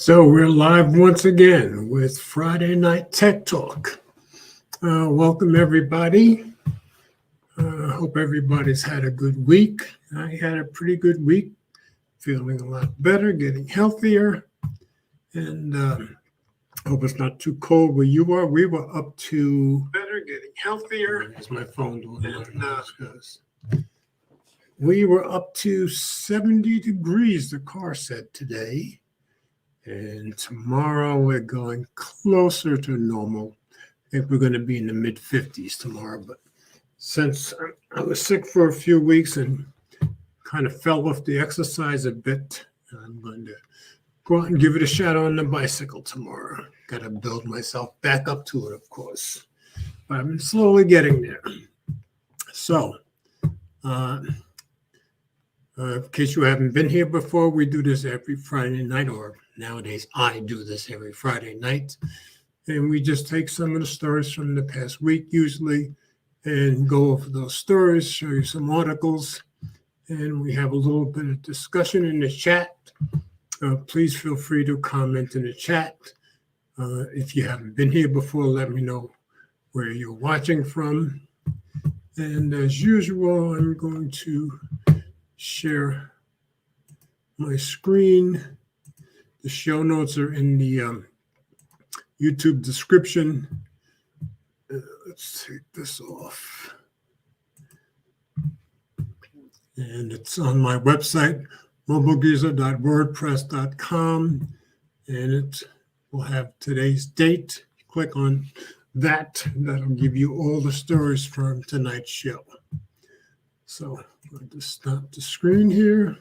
So we're live once again with Friday Night Tech Talk. Welcome everybody. Hope everybody's had a good week. I had a pretty good week, feeling a lot better, getting healthier, and hope it's not too cold where you are. We were up to getting healthier. Is my phone doing we were up to 70 degrees, the car said today. And tomorrow we're going closer to normal. I think we're going to be in the mid 50s tomorrow. But since I was sick for a few weeks and kind of fell off the exercise a bit, I'm going to go out and give it a shot on the bicycle tomorrow. Got to build myself back up to it, of course. But I've been slowly getting there. So, in case you haven't been here before, we do this every Friday night, or nowadays I do this every Friday night. And we just take some of the stories from the past week usually and go over those stories, show you some articles, and we have a little bit of discussion in the chat. Please feel free to comment in the chat. If you haven't been here before, let me know where you're watching from. And as usual, I'm going to share my screen. The show notes are in the YouTube description. Let's take this off. And it's on my website, mobilegeezer.wordpress.com. And it will have today's date. Click on that. That'll give you all the stories from tonight's show. So I'm going to stop the screen here.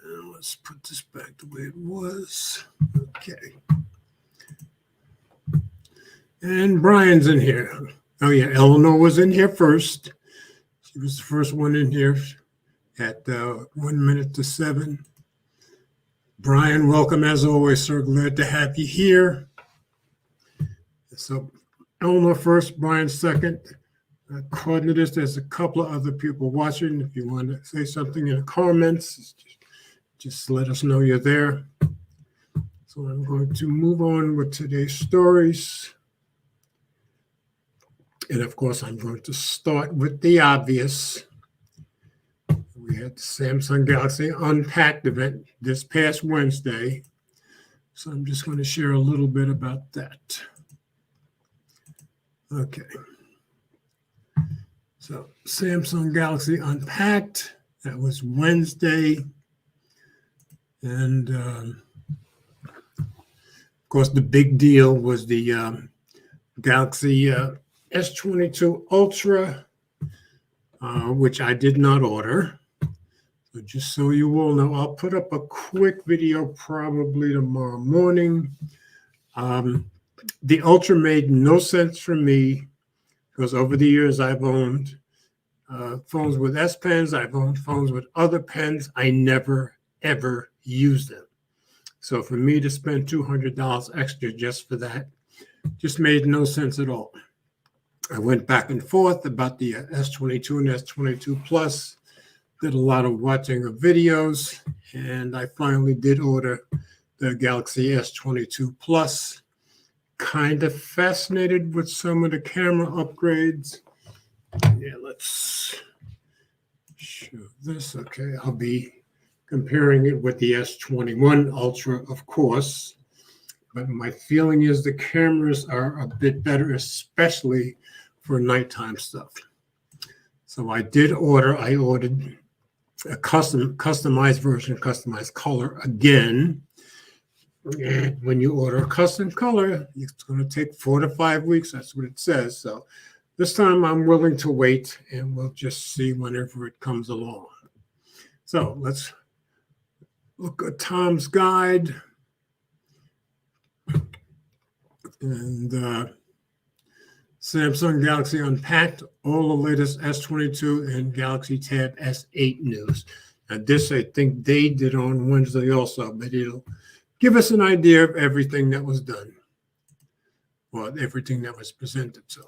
And let's put this back the way it was. Okay. And Brian's in here. Oh, yeah, Eleanor was in here first. She was the first one in here at 1 minute to 7. Brian, welcome as always. So glad to have you here. So Eleanor first, Brian second. According to this, there's a couple of other people watching. If you want to say something in the comments, just let us know you're there. So I'm going to move on with today's stories. And of course, I'm going to start with the obvious. We had the Samsung Galaxy Unpacked event this past Wednesday. So I'm just going to share a little bit about that. Okay. So Samsung Galaxy Unpacked, that was Wednesday. And of course, the big deal was the Galaxy S22 Ultra, which I did not order. So just so you all know, I'll put up a quick video probably tomorrow morning. The Ultra made no sense for me because over the years I've owned phones with S Pens. I've owned phones with other pens. I never, ever used them. So for me to spend $200 extra just for that just made no sense at all. I went back and forth about the S22 and S22 Plus, did a lot of watching of videos, and I finally did order the Galaxy S22 Plus. Kind of fascinated with some of the camera upgrades. Yeah, let's show this. Okay, I'll be comparing it with the S21 Ultra, of course. But my feeling is the cameras are a bit better, especially for nighttime stuff. So I ordered a customized version, customized color again. And when you order a custom color, it's going to take 4 to 5 weeks. That's what it says. So this time I'm willing to wait, and we'll just see whenever it comes along. So let's look at Tom's guide. And Samsung Galaxy Unpacked, all the latest S22 and Galaxy Tab S8 news. Now this I think they did on Wednesday also, but it'll give us an idea of everything that was done, or everything that was presented. So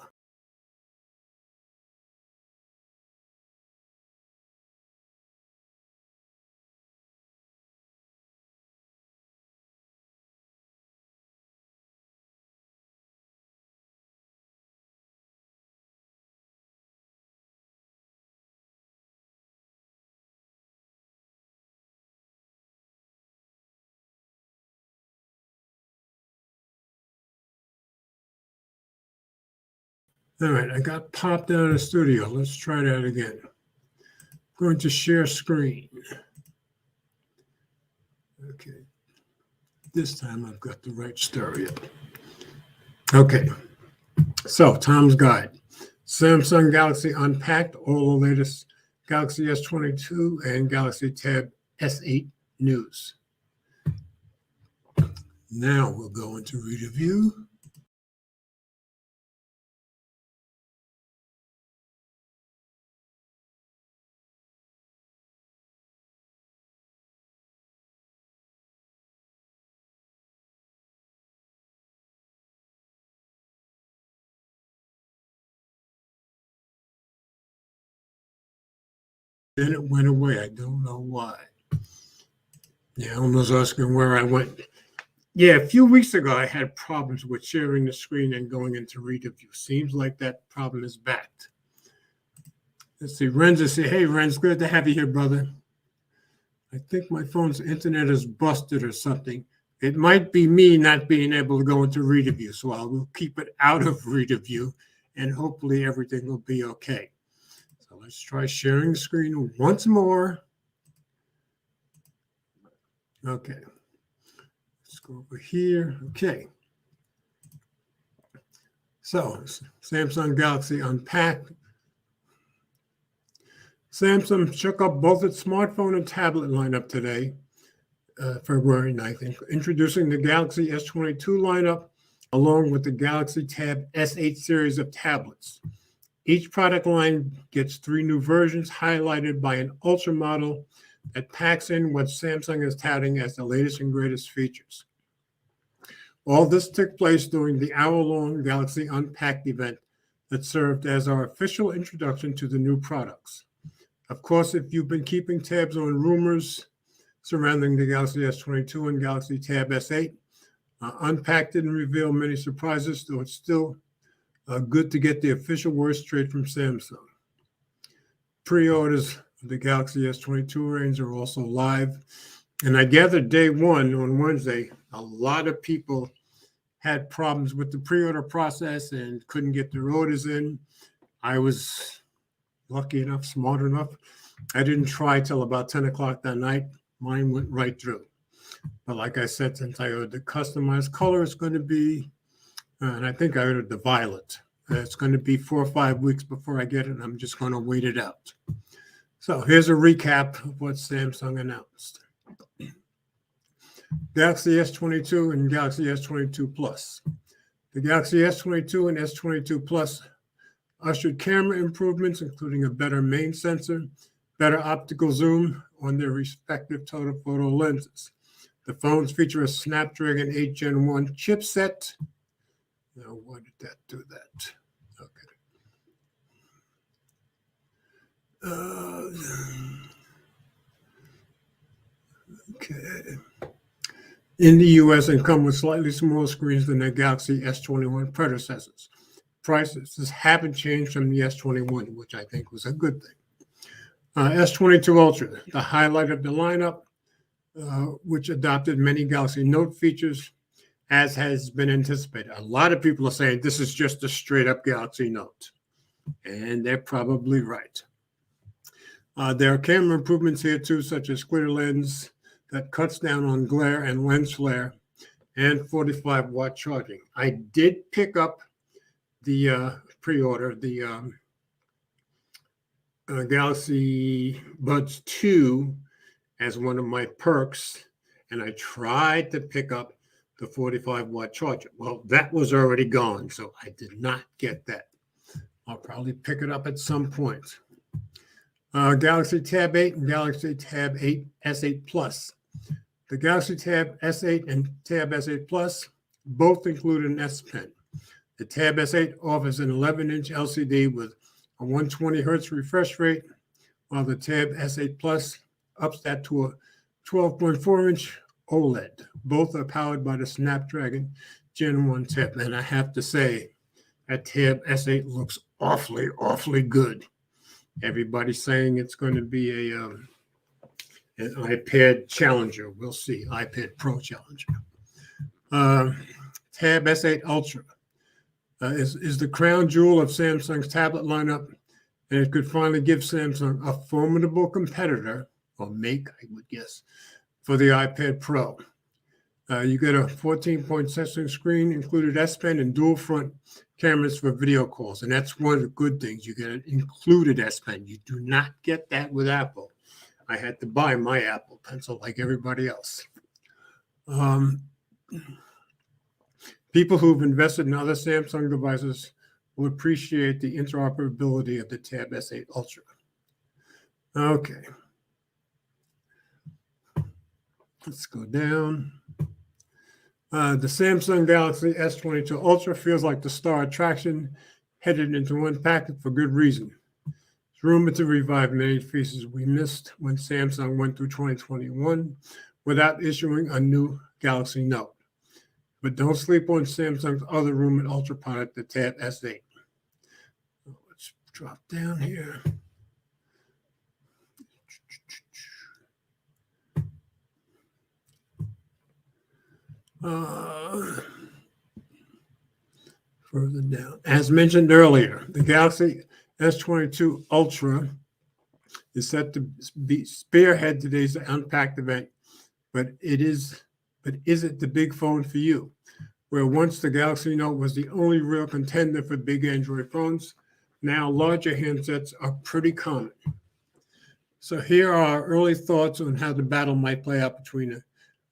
All right, I got popped out of the studio. Let's try that again. I'm going to share screen. Okay. This time I've got the right stereo. Okay. So, Tom's Guide. Samsung Galaxy Unpacked, all the latest Galaxy S22 and Galaxy Tab S8 news. Now we'll go into review. Then it went away. I don't know why. Yeah, almost asking where I went. Yeah, a few weeks ago, I had problems with sharing the screen and going into review. Seems like that problem is back. Let's see. Renzo say, hey, Renz, good to have you here, brother. I think my phone's internet is busted or something. It might be me not being able to go into review, so I will keep it out of review, and hopefully everything will be okay. So let's try sharing the screen once more. Okay. Let's go over here. Okay. So Samsung Galaxy Unpacked. Samsung shook up both its smartphone and tablet lineup today, February 9th, introducing the Galaxy S22 lineup along with the Galaxy Tab S8 series of tablets. Each product line gets 3 new versions, highlighted by an Ultra model that packs in what Samsung is touting as the latest and greatest features. All this took place during the hour-long Galaxy Unpacked event that served as our official introduction to the new products. Of course, if you've been keeping tabs on rumors surrounding the Galaxy S22 and Galaxy Tab S8, Unpacked didn't reveal many surprises, though it's still good to get the official word straight from Samsung. Pre-orders of the Galaxy S22 range are also live. And I gather day one on Wednesday, a lot of people had problems with the pre-order process and couldn't get their orders in. I was lucky enough, smart enough. I didn't try till about 10 o'clock that night. Mine went right through. But like I said, since I ordered the customized color, it's going to be, and I think I ordered the violet. It's going to be 4 or 5 weeks before I get it, and I'm just going to wait it out. So here's a recap of what Samsung announced. Galaxy S22 and Galaxy S22 Plus. The Galaxy S22 and S22 Plus ushered camera improvements, including a better main sensor, better optical zoom on their respective telephoto lenses. The phones feature a Snapdragon 8 Gen 1 chipset. Now, why did that do that? Okay. In the US, and come with slightly smaller screens than their Galaxy S21 predecessors. Prices haven't changed from the S21, which I think was a good thing. S22 Ultra, the highlight of the lineup, which adopted many Galaxy Note features, as has been anticipated. A lot of people are saying this is just a straight-up Galaxy Note, and they're probably right. There are camera improvements here, too, such as clear lens that cuts down on glare and lens flare, and 45-watt charging. I did pick up the pre-order, the Galaxy Buds 2 as one of my perks, and I tried to pick up the 45-watt charger. Well, that was already gone, so I did not get that. I'll probably pick it up at some point. Galaxy Tab 8 and Galaxy Tab 8 S8 Plus. The Galaxy Tab S8 and Tab S8 Plus both include an S Pen. The Tab S8 offers an 11-inch LCD with a 120 hertz refresh rate, while the Tab S8 Plus ups that to a 12.4-inch OLED. Both are powered by the Snapdragon Gen 1 chip, and I have to say, that Tab S8 looks awfully, awfully good. Everybody's saying it's going to be an iPad Challenger. We'll see, iPad Pro Challenger. Tab S8 Ultra. is the crown jewel of Samsung's tablet lineup, and it could finally give Samsung a formidable competitor, or make, I would guess, for the iPad Pro. You get a 14-point touchscreen screen, included S Pen, and dual front cameras for video calls. And that's one of the good things. You get an included S Pen. You do not get that with Apple. I had to buy my Apple Pencil like everybody else. People who've invested in other Samsung devices will appreciate the interoperability of the Tab S8 Ultra. Okay. Let's go down. The Samsung Galaxy S22 Ultra feels like the star attraction headed into Unpacked for good reason. It's rumored to revive many features we missed when Samsung went through 2021 without issuing a new Galaxy Note. But don't sleep on Samsung's other rumored Ultra product, the Tab S8. Let's drop down here. Further down. As mentioned earlier, the Galaxy S22 Ultra is set to spearhead today's Unpacked event, but is it the big phone for you? Where once the Galaxy Note was the only real contender for big Android phones, now larger handsets are pretty common. So here are our early thoughts on how the battle might play out between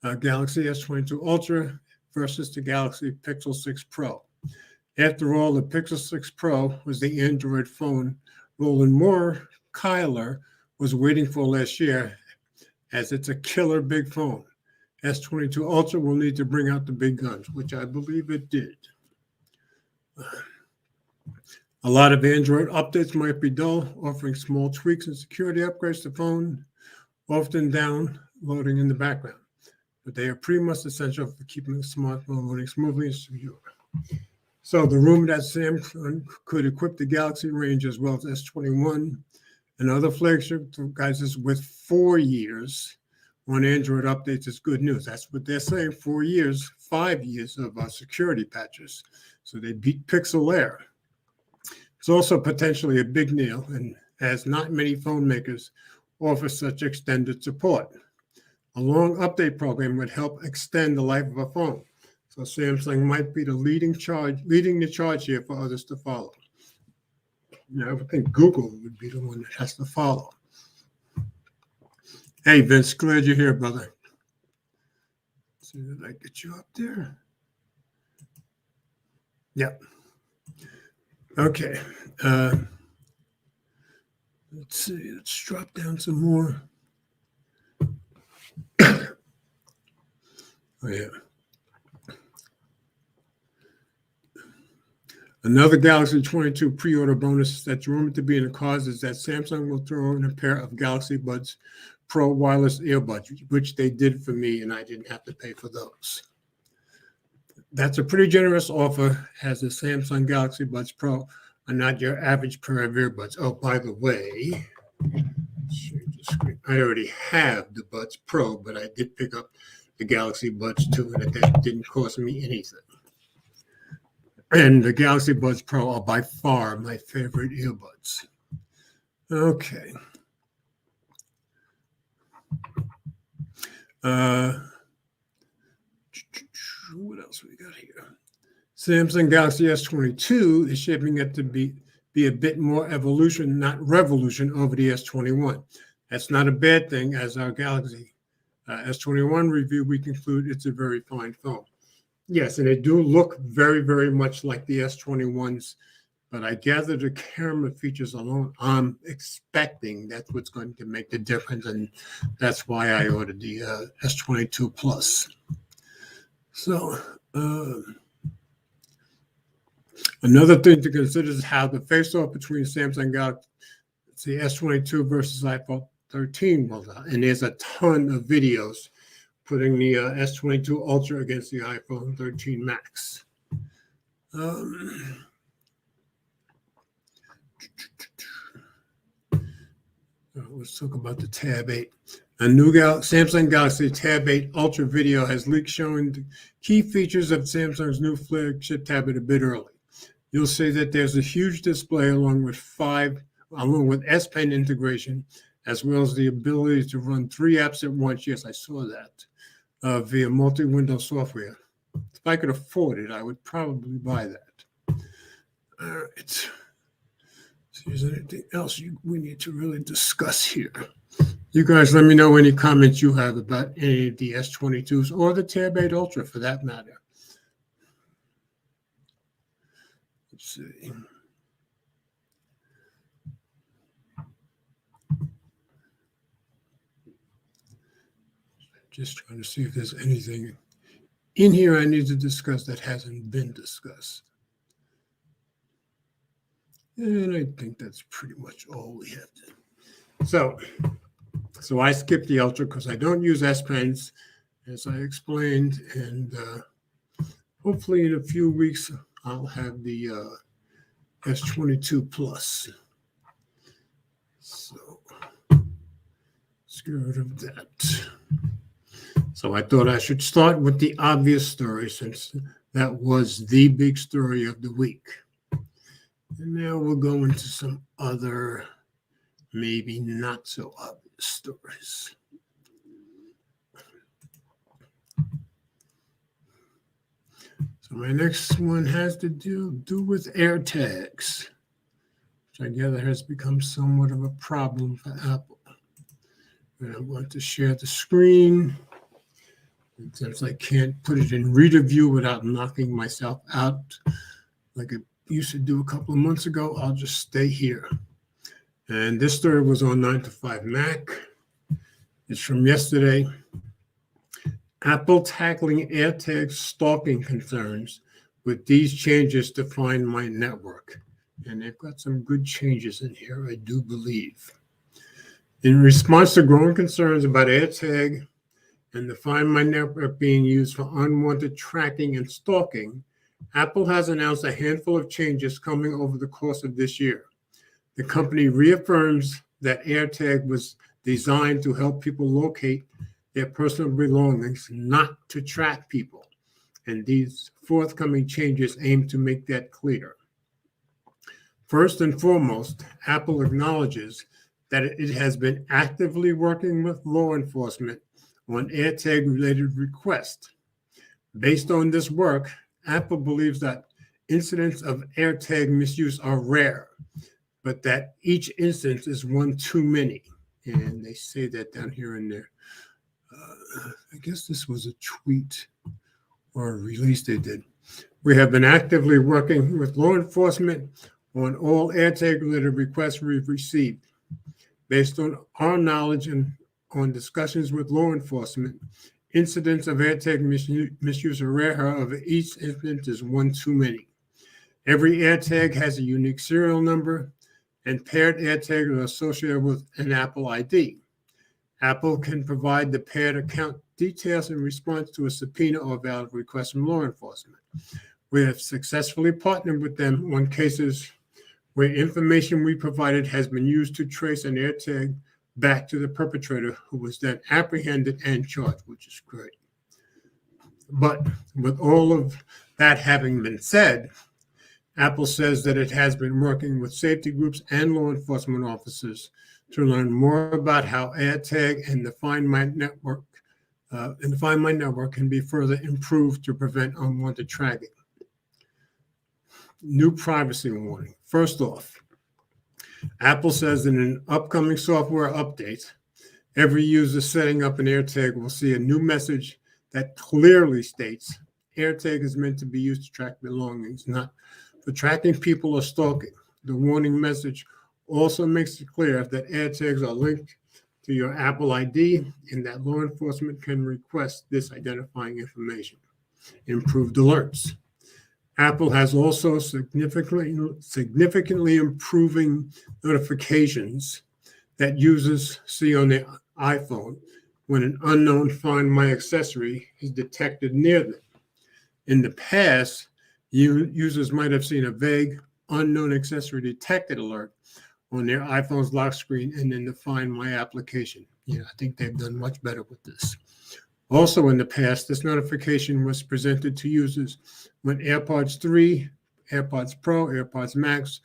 the Galaxy S22 Ultra versus the Galaxy Pixel 6 Pro. After all, the Pixel 6 Pro was the Android phone Roland Moore Kyler was waiting for last year, as it's a killer big phone. S22 Ultra will need to bring out the big guns, which I believe it did. A lot of Android updates might be dull, offering small tweaks and security upgrades to the phone, often downloading in the background. But they are pretty much essential for keeping the smartphone running smoothly and secure. So the rumor that Samsung could equip the Galaxy range as well as S21 and other flagship devices with 4 years on Android updates is good news. That's what they're saying, 4 years, 5 years of security patches. So they beat Pixel Air. It's also potentially a big deal, and as not many phone makers offer such extended support. A long update program would help extend the life of a phone. So Samsung might be leading the charge here for others to follow. Now, I would think Google would be the one that has to follow. Hey, Vince, glad you're here, brother. Let's see if I get you up there. Yep. Okay. Let's see. Let's drop down some more. Oh, yeah. Another Galaxy 22 pre-order bonus that's rumored to be in the cards is that Samsung will throw in a pair of Galaxy Buds Pro wireless earbuds, which they did for me, and I didn't have to pay for those. That's a pretty generous offer, as the Samsung Galaxy Buds Pro are not your average pair of earbuds. Oh, by the way, I already have the Buds Pro, but I did pick up the Galaxy Buds 2, and that didn't cost me anything. And the Galaxy Buds Pro are by far my favorite earbuds. Okay. What else we got here? Samsung Galaxy S22 is shaping up to be a bit more evolution, not revolution, over the S21. That's not a bad thing. As our Galaxy S21 review, we conclude it's a very fine phone. Yes, and they do look very, very much like the S21s, but I gather the camera features alone, I'm expecting that's what's going to make the difference, and that's why I ordered the S22 Plus. So another thing to consider is how the face-off between Samsung Galaxy S22 versus iPhone 13 will out, and there's a ton of videos putting the S22 Ultra against the iPhone 13 Max. Let's talk about the Tab 8. A new Samsung Galaxy Tab 8 Ultra video has leaked showing the key features of Samsung's new flagship tablet a bit early. you'll see that there's a huge display along with S Pen integration, as well as the ability to run 3 apps at once. Yes, I saw that via multi-window software. If I could afford it, I would probably buy that. All right. So is there anything else we need to really discuss here? You guys let me know any comments you have about any of the S22s or the Tab 8 Ultra for that matter. Let's see. Just trying to see if there's anything in here I need to discuss that hasn't been discussed. And I think that's pretty much all we have to. So I skipped the Ultra because I don't use S Pens, as I explained, and hopefully in a few weeks I'll have the S22 Plus. So let's get rid of that. So I thought I should start with the obvious story, since that was the big story of the week. And now we'll go into some other, maybe not so obvious stories. So my next one has to do with AirTags, which I gather has become somewhat of a problem for Apple. And I want to share the screen. And since I can't put it in reader view without knocking myself out like I used to do a couple of months ago, I'll just stay here. And this story was on 9 to 5 Mac. It's from yesterday. Apple tackling AirTag stalking concerns with these changes to Find My Network. And they've got some good changes in here, I do believe. In response to growing concerns about AirTag and the Find My Network being used for unwanted tracking and stalking, Apple has announced a handful of changes coming over the course of this year. The company reaffirms that AirTag was designed to help people locate their personal belongings, not to track people. And these forthcoming changes aim to make that clear. First and foremost, Apple acknowledges that it has been actively working with law enforcement on AirTag-related requests. Based on this work, Apple believes that incidents of AirTag misuse are rare, but that each instance is one too many. And they say that down here in there. I guess this was a tweet or a release they did. We have been actively working with law enforcement on all AirTag-related requests we've received. Based on our knowledge and on discussions with law enforcement, incidents of AirTag misuse are rare. However, each incident is one too many. Every AirTag has a unique serial number, and paired AirTags are associated with an Apple ID. Apple can provide the paired account details in response to a subpoena or valid request from law enforcement. We have successfully partnered with them on cases where information we provided has been used to trace an AirTag back to the perpetrator, who was then apprehended and charged, which is great. But with all of that having been said, Apple says that it has been working with safety groups and law enforcement officers to learn more about how AirTag and the Find My Network can be further improved to prevent unwanted tracking. New privacy warning. First off, Apple says in an upcoming software update, every user setting up an AirTag will see a new message that clearly states AirTag is meant to be used to track belongings, not for tracking people or stalking. The warning message also makes it clear that AirTags are linked to your Apple ID and that law enforcement can request this identifying information. Improved alerts. Apple has also significantly improving notifications that users see on their iPhone when an unknown Find My accessory is detected near them. In the past, users might have seen a vague, unknown accessory detected alert on their iPhone's lock screen and in the Find My application. I think they've done much better with this. Also in the past, this notification was presented to users when AirPods 3 AirPods Pro, AirPods Max,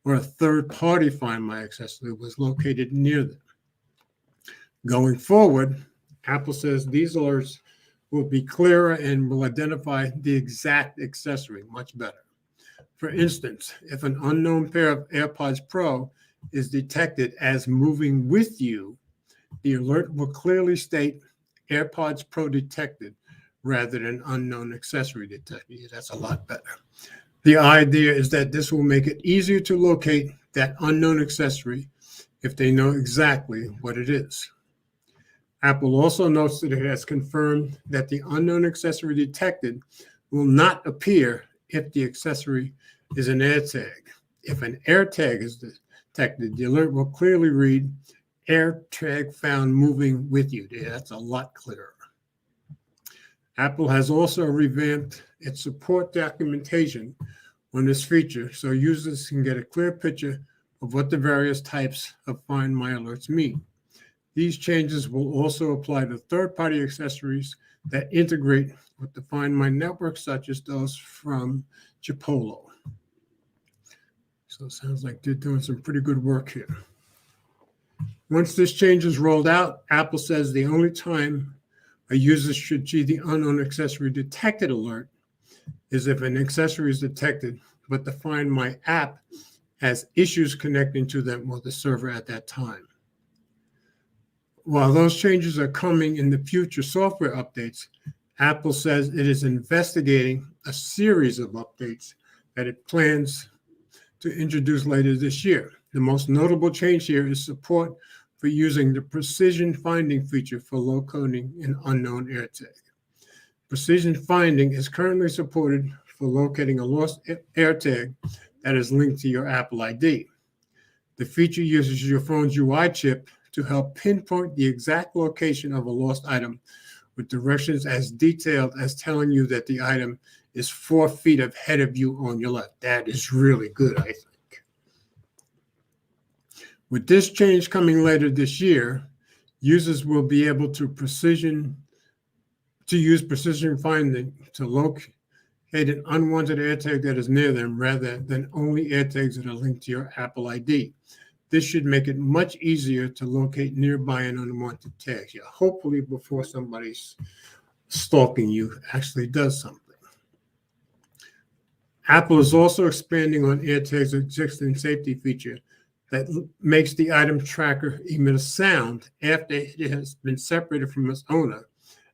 or a third-party Find My accessory was located near them. Going forward, Apple says these alerts will be clearer and will identify the exact accessory much better. For instance, if an unknown pair of AirPods Pro is detected as moving with you, the alert will clearly state AirPods Pro detected rather than unknown accessory detected. That's a lot better. The idea is that this will make it easier to locate that unknown accessory if they know exactly what it is. Apple also notes that it has confirmed that the unknown accessory detected will not appear if the accessory is an AirTag. If an AirTag is detected, the alert will clearly read AirTag found moving with you. That's a lot clearer. Apple has also revamped its support documentation on this feature so users can get a clear picture of what the various types of Find My alerts mean. These changes will also apply to third-party accessories that integrate with the Find My network, such as those from Chipotle. So it sounds like they're doing some pretty good work here. Once this change is rolled out, Apple says the only time a user should see the unknown accessory detected alert is if an accessory is detected, but the Find My app has issues connecting to them or the server at that time. While those changes are coming in the future software updates, Apple says it is investigating a series of updates that it plans to introduce later this year. The most notable change here is support for using the precision finding feature for locating an unknown AirTag. Precision finding is currently supported for locating a lost AirTag that is linked to your Apple ID. The feature uses your phone's UI chip to help pinpoint the exact location of a lost item with directions as detailed as telling you that the item is 4 feet ahead of you on your left. That is really good, I think. With this change coming later this year, users will be able to use precision finding to locate an unwanted AirTag that is near them rather than only AirTags that are linked to your Apple ID. This should make it much easier to locate nearby and unwanted tags. Yeah, hopefully before somebody's stalking you actually does something. Apple is also expanding on AirTag's existing safety feature that makes the item tracker emit a sound after it has been separated from its owner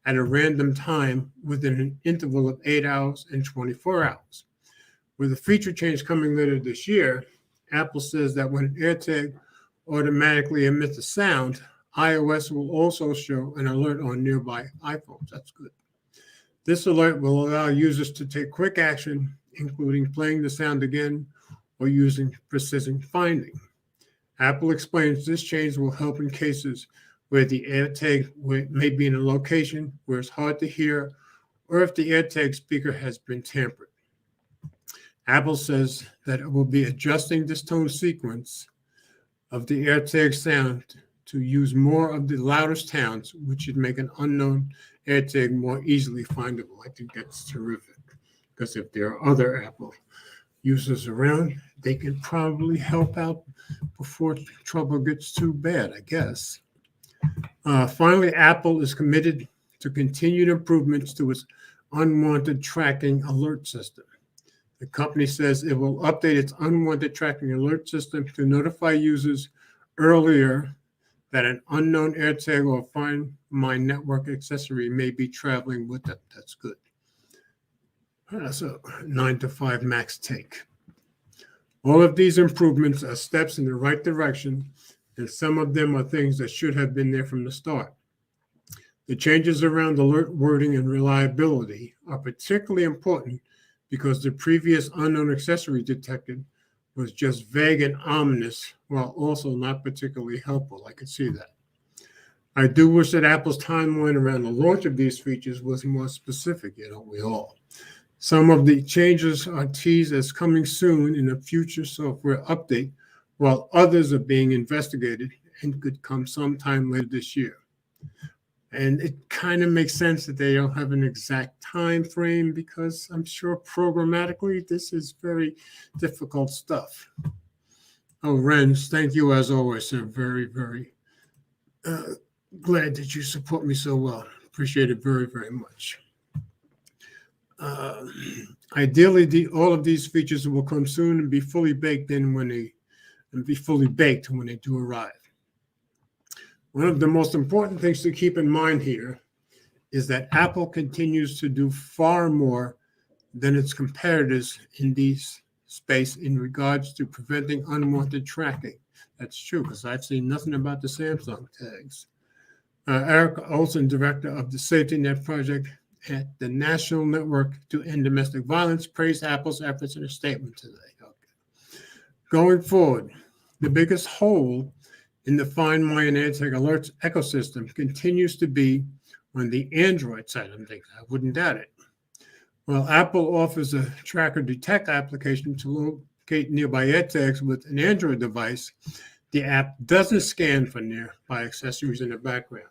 at a random time within an interval of 8 hours and 24 hours. With a feature change coming later this year, Apple says that when an AirTag automatically emits a sound, iOS will also show an alert on nearby iPhones. That's good. This alert will allow users to take quick action, including playing the sound again or using precision finding. Apple explains this change will help in cases where the AirTag may be in a location where it's hard to hear or if the AirTag speaker has been tampered. Apple says that it will be adjusting this tone sequence of the AirTag sound to use more of the loudest sounds, which should make an unknown AirTag more easily findable. I think that's terrific, because if there are other Apple users around, they can probably help out before trouble gets too bad, I guess. Finally, Apple is committed to continued improvements to its unwanted tracking alert system. The company says it will update its unwanted tracking alert system to notify users earlier that an unknown AirTag or Find My network accessory may be traveling with them. That's good. That's a 9 to 5 max take. All of these improvements are steps in the right direction, and some of them are things that should have been there from the start. The changes around alert wording and reliability are particularly important because the previous unknown accessory detected was just vague and ominous, while also not particularly helpful. I could see that. I do wish that Apple's timeline around the launch of these features was more specific, we all. Some of the changes are teased as coming soon in a future software update, while others are being investigated and could come sometime later this year. And it kind of makes sense that they don't have an exact time frame because I'm sure programmatically this is very difficult stuff. Oh, Renz, thank you as always, sir. Very, very glad that you support me so well. Appreciate it very, very much. Ideally, all of these features will come soon and be fully baked when they do arrive. One of the most important things to keep in mind here is that Apple continues to do far more than its competitors in this space in regards to preventing unwanted tracking. That's true, because I've seen nothing about the Samsung tags. Eric Olson, director of the Safety Net Project at the National Network to End Domestic Violence, praised Apple's efforts in a statement today. Okay. Going forward, the biggest hole in the Find My and AirTag Alerts ecosystem continues to be on the Android side of things. I wouldn't doubt it. While Apple offers a tracker detect application to locate nearby AirTags with an Android device, the app doesn't scan for nearby accessories in the background.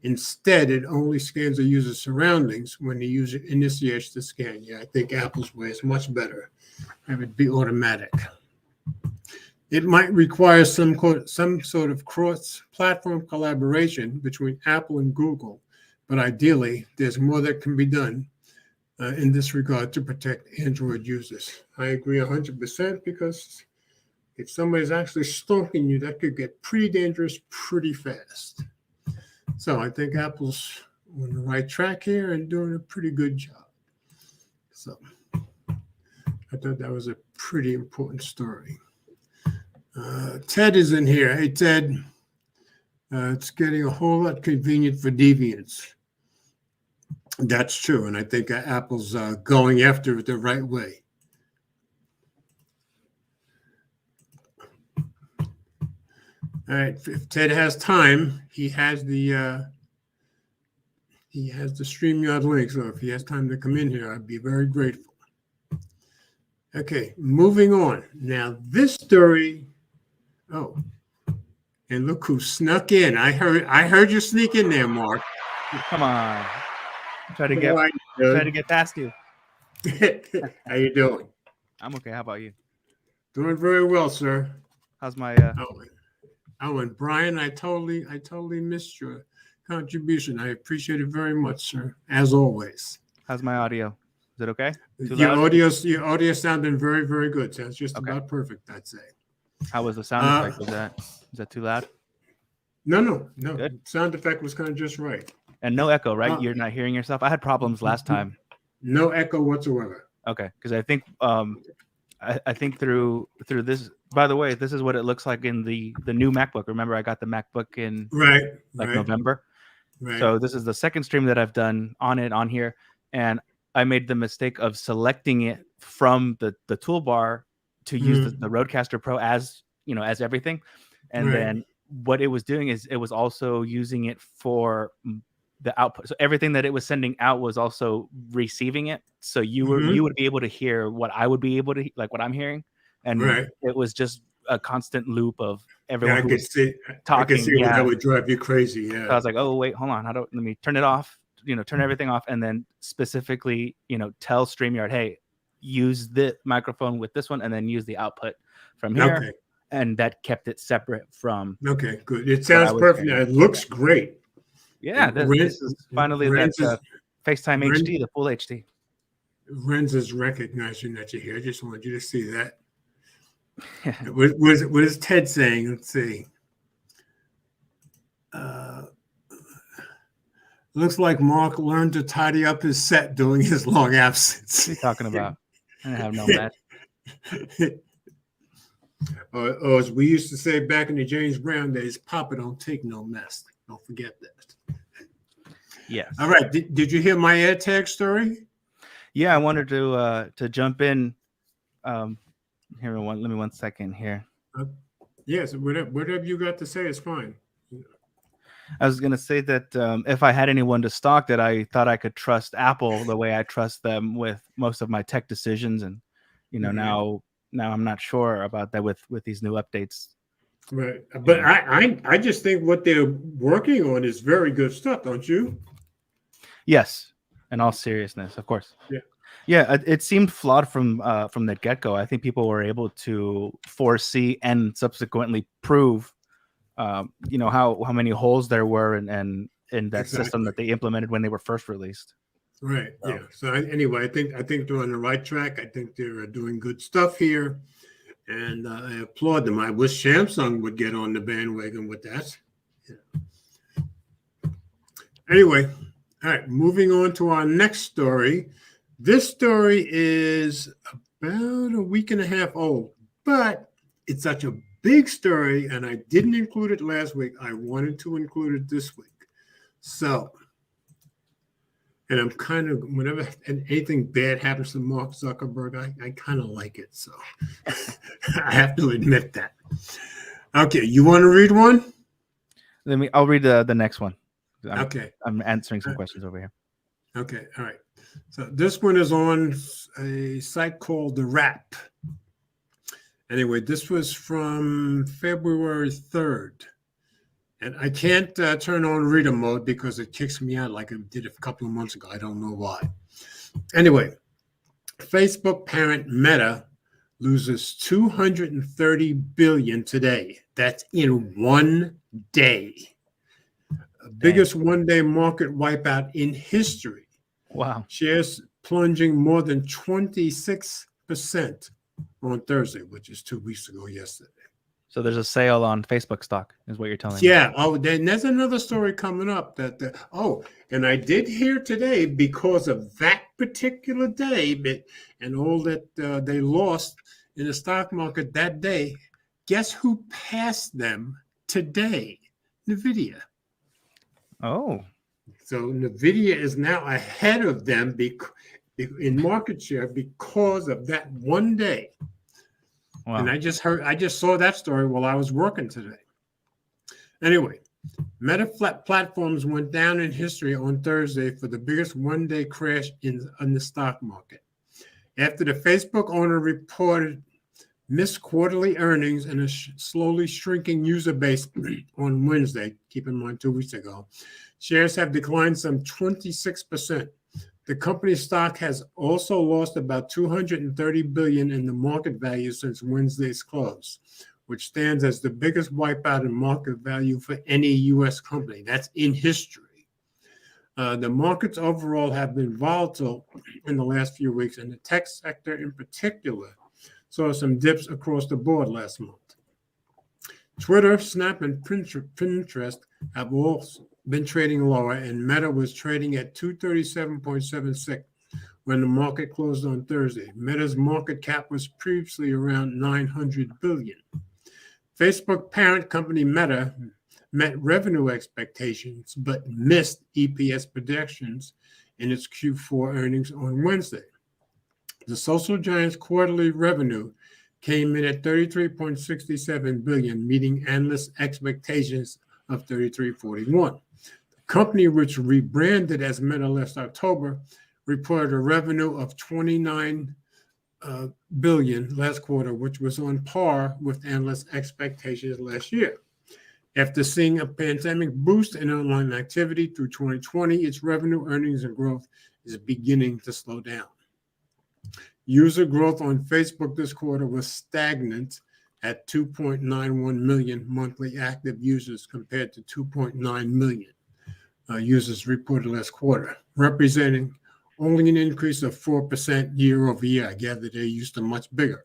Instead, it only scans the user's surroundings when the user initiates the scan. Yeah, I think Apple's way is much better. Have it be automatic. It might require some sort of cross-platform collaboration between Apple and Google, but ideally, there's more that can be done in this regard to protect Android users. I agree 100% because if somebody's actually stalking you, that could get pretty dangerous pretty fast. So I think Apple's on the right track here and doing a pretty good job. So I thought that was a pretty important story. Ted is in here. Hey, Ted, it's getting a whole lot convenient for deviants. That's true, and I think Apple's going after it the right way. All right, if Ted has time, he has the StreamYard link. So if he has time to come in here, I'd be very grateful. Okay, moving on. Now this story. Oh, and look who snuck in. I heard you sneak in there, Mark. Come on. Try to get past you. How you doing? I'm okay. How about you? Doing very well, sir. How's my Oh, and Brian, I totally missed your contribution. I appreciate it very much, sir, as always. How's my audio? Is it okay? Your audio sounded very, very good. Sounds just about perfect, I'd say. How was the sound effect? Is that too loud? No. Good. Sound effect was kind of just right. And no echo, right? You're not hearing yourself. I had problems last time. No echo whatsoever. Okay, because I think I think through this. By the way, this is what it looks like in the new MacBook. Remember, I got the MacBook in November. Right. So this is the second stream that I've done on here, and I made the mistake of selecting it from the toolbar to use the Rodecaster Pro as everything, and then what it was doing is it was also using it for the output. So everything that it was sending out was also receiving it. So you would be able to hear what I would be able to, like what I'm hearing. And it was just a constant loop of everyone who was talking. I could see that would drive you crazy. Yeah. So I was like, oh, wait, hold on. Let me turn it off, turn everything off. And then specifically, tell StreamYard, hey, use the microphone with this one and then use the output from here. Okay. And that kept it separate from. Okay, good. It sounds perfect. It looks great. Yeah, this is finally that FaceTime HD, the full HD. Renz is recognizing that you're here. I just wanted you to see that. What is Ted saying? Let's see. Looks like Mark learned to tidy up his set during his long absence. What are you talking about? I don't have no mess. Or as we used to say back in the James Brown days, Papa don't take no mess. Don't forget that. Yes. All right. Did you hear my AirTag story? Yeah, I wanted to jump in. Here, let me 1 second here. Yes, whatever you got to say is fine. I was gonna say that if I had anyone to stalk, that I thought I could trust Apple the way I trust them with most of my tech decisions, and now I'm not sure about that with these new updates. Right. But I just think what they're working on is very good stuff, don't you? Yes, in all seriousness, of course. Yeah. Yeah, it seemed flawed from the get-go. I think people were able to foresee and subsequently prove, how many holes there were in that system that they implemented when they were first released. Right. So. Yeah. So anyway, I think they're on the right track. I think they're doing good stuff here, and I applaud them. I wish Samsung would get on the bandwagon with that. Yeah. Anyway, all right. Moving on to our next story. This story is about a week and a half old, but it's such a big story, and I didn't include it last week. I wanted to include it this week. So, and I'm kind of, whenever anything bad happens to Mark Zuckerberg, I kind of like it. So I have to admit that. Okay, you want to read one? I'll read the next one. Okay. I'm answering some questions over here. Okay, all right. So this one is on a site called The Wrap. Anyway, this was from February 3rd. And I can't turn on reader mode because it kicks me out like it did a couple of months ago. I don't know why. Anyway, Facebook parent Meta loses $230 billion today. That's in one day. Biggest one-day market wipeout in history. Wow. Shares plunging more than 26% on Thursday, which is 2 weeks ago yesterday. So there's a sale on Facebook stock, is what you're telling me. Yeah. Oh, then there's another story coming up and I did hear today, because of that particular day and all that they lost in the stock market that day, guess who passed them today? NVIDIA. Oh. So NVIDIA is now ahead of them in market share because of that one day. Wow. And I just saw that story while I was working today. Anyway, Meta platforms went down in history on Thursday for the biggest one-day crash in the stock market. After the Facebook owner reported missed quarterly earnings and a slowly shrinking user base on Wednesday, keep in mind 2 weeks ago, shares have declined some 26%. The company's stock has also lost about $230 billion in the market value since Wednesday's close, which stands as the biggest wipeout in market value for any U.S. company. That's in history. The markets overall have been volatile in the last few weeks, and the tech sector in particular saw some dips across the board last month. Twitter, Snap, and Pinterest have also been trading lower, and Meta was trading at 237.76 when the market closed on Thursday. Meta's market cap was previously around $900 billion. Facebook parent company Meta met revenue expectations but missed EPS projections in its Q4 earnings on Wednesday. The social giant's quarterly revenue came in at $33.67 billion, meeting analyst expectations of $33.41. The company, which rebranded as Meta last October, reported a revenue of $29 billion last quarter, which was on par with analyst expectations last year. After seeing a pandemic boost in online activity through 2020, its revenue, earnings, and growth is beginning to slow down. User growth on Facebook this quarter was stagnant at 2.91 million monthly active users compared to 2.9 million users reported last quarter, representing only an increase of 4% year over year. I gather they're used to much bigger.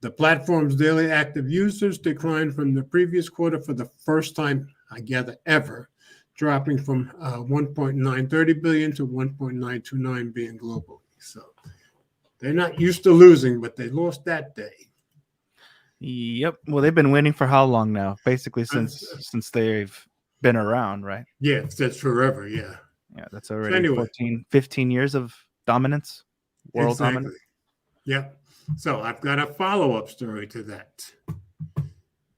The platform's daily active users declined from the previous quarter for the first time, I gather, ever, dropping from 1.930 billion to 1.929 billion globally. So they're not used to losing, but they lost that day. Yep. Well, they've been winning for how long now? Basically since they've been around, right? Yeah, that's forever, yeah. Yeah, that's already 15 years of dominance, world dominance. Yep. So I've got a follow-up story to that.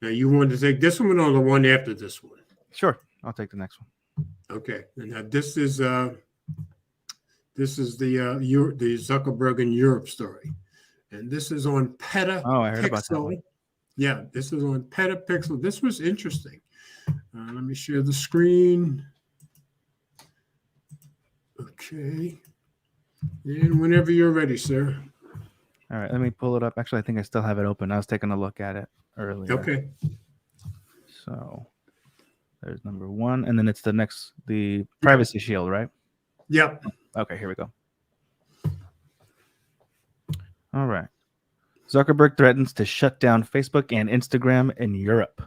Now, you want to take this one or the one after this one? Sure, I'll take the next one. Okay. And now this is the Zuckerberg in Europe story, and this is on Peta. Oh, I heard about that one. Yeah, this is on petapixel. This was interesting. Let me share the screen. Okay. And whenever you're ready, sir. All right, let me pull it up. Actually, I think I still have it open. I was taking a look at it earlier. Okay. So there's number one, and then it's the privacy shield, right? Yep. Okay, here we go. All right. Zuckerberg threatens to shut down Facebook and Instagram in Europe.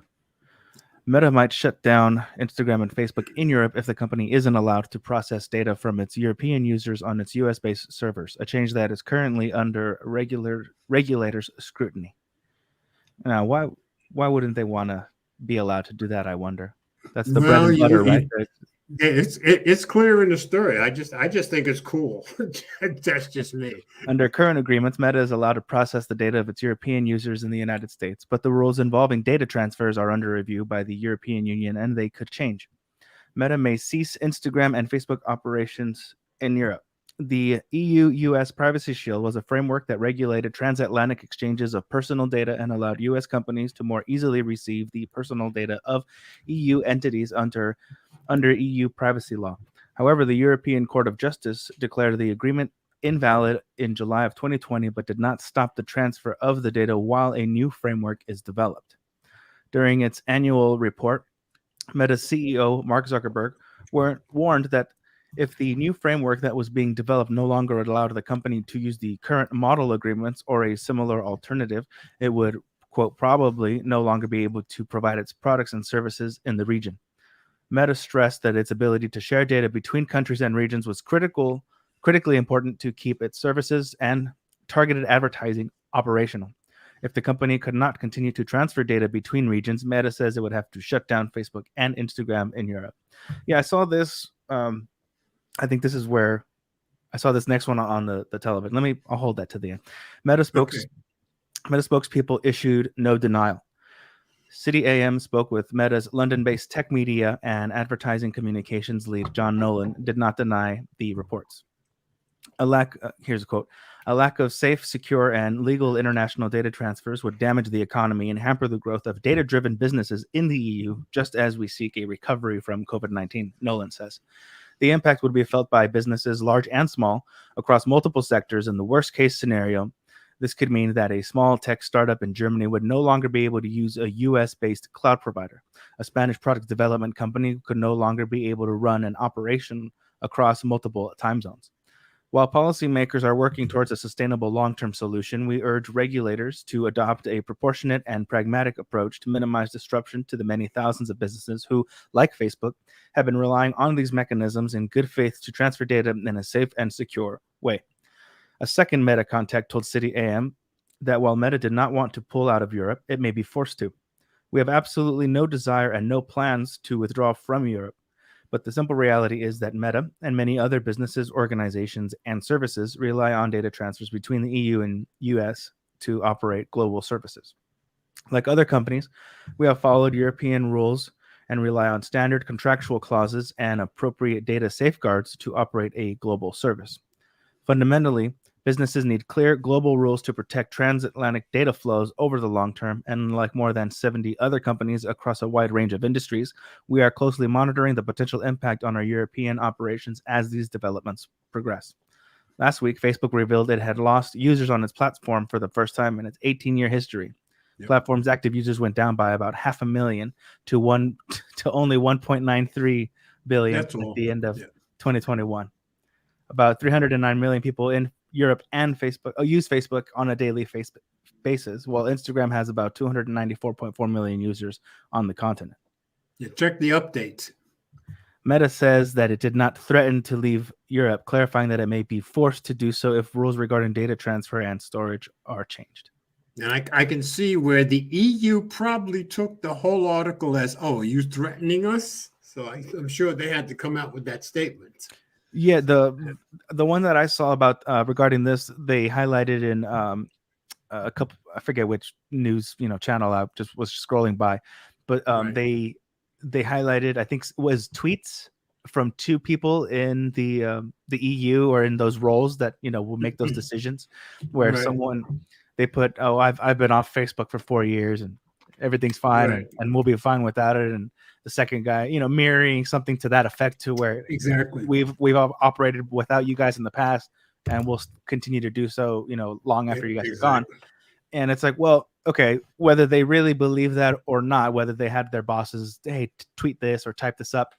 Meta might shut down Instagram and Facebook in Europe if the company isn't allowed to process data from its European users on its US-based servers, a change that is currently under regulators' scrutiny. Now, why wouldn't they want to be allowed to do that, I wonder? That's the bread and butter, right? It's clear in the story. I just think it's cool. That's just me. Under current agreements, Meta is allowed to process the data of its European users in the United States, but the rules involving data transfers are under review by the European Union, and they could change. Meta may cease Instagram and Facebook operations in Europe. The EU-US Privacy Shield was a framework that regulated transatlantic exchanges of personal data and allowed US companies to more easily receive the personal data of EU entities under EU privacy law. However, the European Court of Justice declared the agreement invalid in July of 2020, but did not stop the transfer of the data while a new framework is developed. During its annual report, Meta's CEO, Mark Zuckerberg, warned that if the new framework that was being developed no longer allowed the company to use the current model agreements or a similar alternative, it would, quote, probably no longer be able to provide its products and services in the region. Meta stressed that its ability to share data between countries and regions was critically important to keep its services and targeted advertising operational. If the company could not continue to transfer data between regions, Meta says it would have to shut down Facebook and Instagram in Europe. Yeah, I saw this. I think this is where I saw this next one on the television. I'll hold that to the end. Meta spokespeople issued no denial. City AM spoke with Meta's London-based tech media and advertising communications lead, John Nolan, did not deny the reports. Here's a quote, "A lack of safe, secure, and legal international data transfers would damage the economy and hamper the growth of data-driven businesses in the EU, just as we seek a recovery from COVID-19, Nolan says. The impact would be felt by businesses, large and small, across multiple sectors. In the worst-case scenario, this could mean that a small tech startup in Germany would no longer be able to use a US-based cloud provider. A Spanish product development company could no longer be able to run an operation across multiple time zones. While policymakers are working towards a sustainable long-term solution, we urge regulators to adopt a proportionate and pragmatic approach to minimize disruption to the many thousands of businesses who, like Facebook, have been relying on these mechanisms in good faith to transfer data in a safe and secure way." A second Meta contact told City AM that while Meta did not want to pull out of Europe, it may be forced to. "We have absolutely no desire and no plans to withdraw from Europe. But the simple reality is that Meta and many other businesses, organizations, and services rely on data transfers between the EU and US to operate global services. Like other companies, we have followed European rules and rely on standard contractual clauses and appropriate data safeguards to operate a global service. Fundamentally, businesses need clear global rules to protect transatlantic data flows over the long term, and like more than 70 other companies across a wide range of industries, we are closely monitoring the potential impact on our European operations as these developments progress." Last week, Facebook revealed it had lost users on its platform for the first time in its 18-year history. Yep. Platform's active users went down by about 500,000 to only 1.93 billion at the end of 2021. About 309 million people in Europe and Facebook use Facebook on a daily basis, while Instagram has about 294.4 million users on the continent. Yeah, check the updates. Meta says that it did not threaten to leave Europe, clarifying that it may be forced to do so if rules regarding data transfer and storage are changed. And I can see where the EU probably took the whole article as, "Oh, are you threatening us?" So I'm sure they had to come out with that statement. Yeah, the one that I saw about regarding this, they highlighted in a couple, I forget which news channel I just was scrolling by, but right. they highlighted, I think it was tweets from two people in the EU or in those roles that will make those decisions, where right. they put, oh, I've been off Facebook for 4 years and everything's fine, Right. and we'll be fine without it. And the second guy, mirroring something to that effect, to where we've operated without you guys in the past, and we'll continue to do so, long after you guys are gone. And it's like, well, okay, whether they really believe that or not, whether they had their bosses, hey, tweet this or type this up,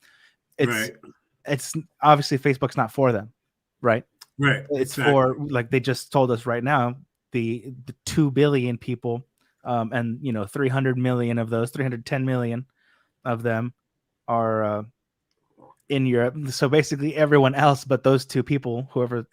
it's obviously Facebook's not for them, right? Right. It's for, like they just told us right now, the 2 billion people, and 300 million of those, 310 million of them are in Europe. So basically everyone else but those 2 people, whoever,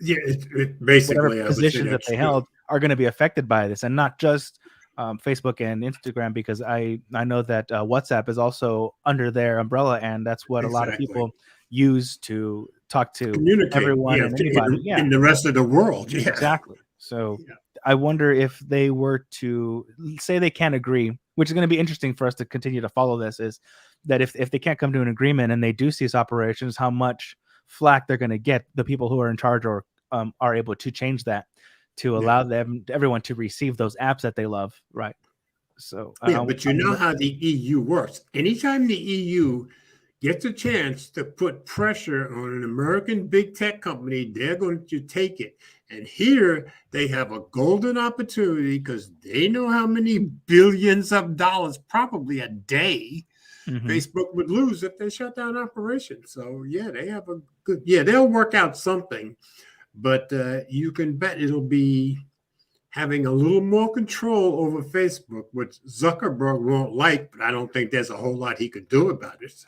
basically whatever positions that they held, are going to be affected by this. And not just Facebook and Instagram, because I know that WhatsApp is also under their umbrella, and that's what a lot of people use to talk to everyone and anybody in the rest of the world. Yeah. Exactly. So I wonder if they were to say they can't agree, which is going to be interesting for us to continue to follow this, is that if they can't come to an agreement and they do cease operations, how much flack they're going to get, the people who are in charge or are able to change that to allow everyone to receive those apps that they love, right? So but you know how the EU works. Anytime the EU gets a chance to put pressure on an American big tech company, they're going to take it. And here they have a golden opportunity, because they know how many billions of dollars, probably a day, Facebook would lose if they shut down operations. So they have a good, they'll work out something, but you can bet it'll be having a little more control over Facebook, which Zuckerberg won't like, but I don't think there's a whole lot he could do about it.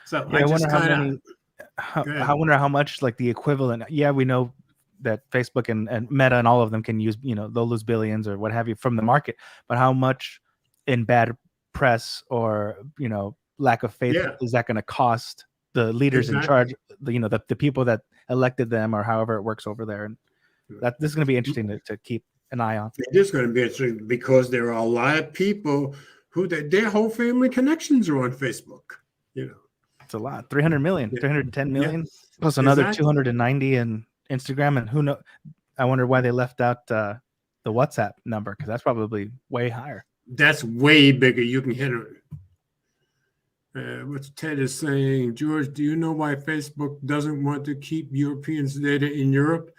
So I wonder I wonder how much, like, the equivalent. Yeah, we know that Facebook and Meta and all of them can use, they'll lose billions or what have you from the market, but how much in bad press or, lack of faith is that going to cost the leaders in charge, the people that elected them, or however it works over there? And this is going to be interesting to keep an eye on. It is going to be interesting, because there are a lot of people who their whole family connections are on Facebook. It's a lot. 300 million, 310 million, plus another 290 in Instagram. And who knows? I wonder why they left out the WhatsApp number, because that's probably way higher. That's way bigger. You can hit it. What Ted is saying, George, do you know why Facebook doesn't want to keep Europeans' data in Europe?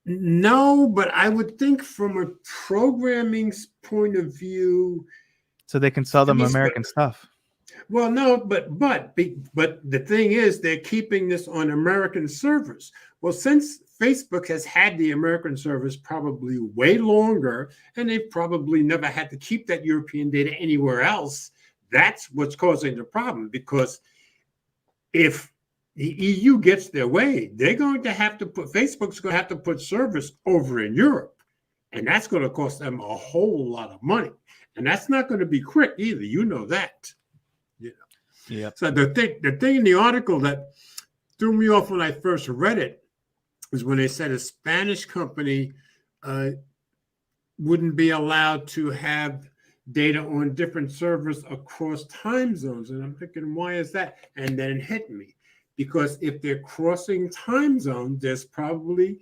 No, but I would think from a programming point of view, so they can sell them American stuff. Well, no, but the thing is, they're keeping this on American servers. Well, since Facebook has had the American servers probably way longer, and they've probably never had to keep that European data anywhere else, that's what's causing the problem. Because if the EU gets their way, they're going to have to Facebook's going to have to put servers over in Europe, and that's going to cost them a whole lot of money, and that's not going to be quick either. You know that. Yeah. So the thing in the article that threw me off when I first read it is when they said a Spanish company wouldn't be allowed to have data on different servers across time zones. And I'm thinking, why is that? And then it hit me, because if they're crossing time zones, there's probably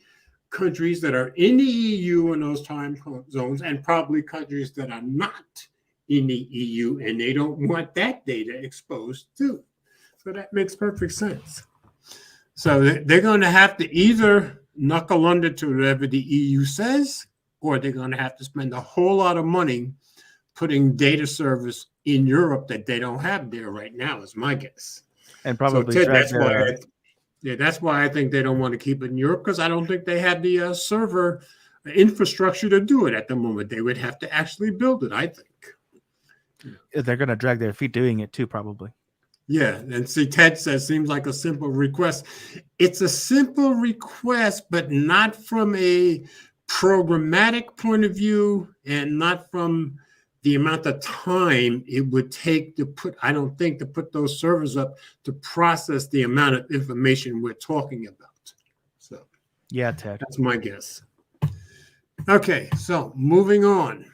countries that are in the EU in those time zones, and probably countries that are not in the EU, and they don't want that data exposed too. So that makes perfect sense. So they're going to have to either knuckle under to whatever the EU says, or they're going to have to spend a whole lot of money putting data servers in Europe that they don't have there right now, is my guess. And probably so Ted, that's why I think they don't want to keep it in Europe, because I don't think they have the server infrastructure to do it at the moment. They would have to actually build it, I think. They're going to drag their feet doing it too, probably. Yeah, and see, Ted says, seems like a simple request. It's a simple request, but not from a programmatic point of view, and not from the amount of time it would take to put, I don't think, to put those servers up to process the amount of information we're talking about. So, yeah, Ted, that's my guess. Okay, so moving on.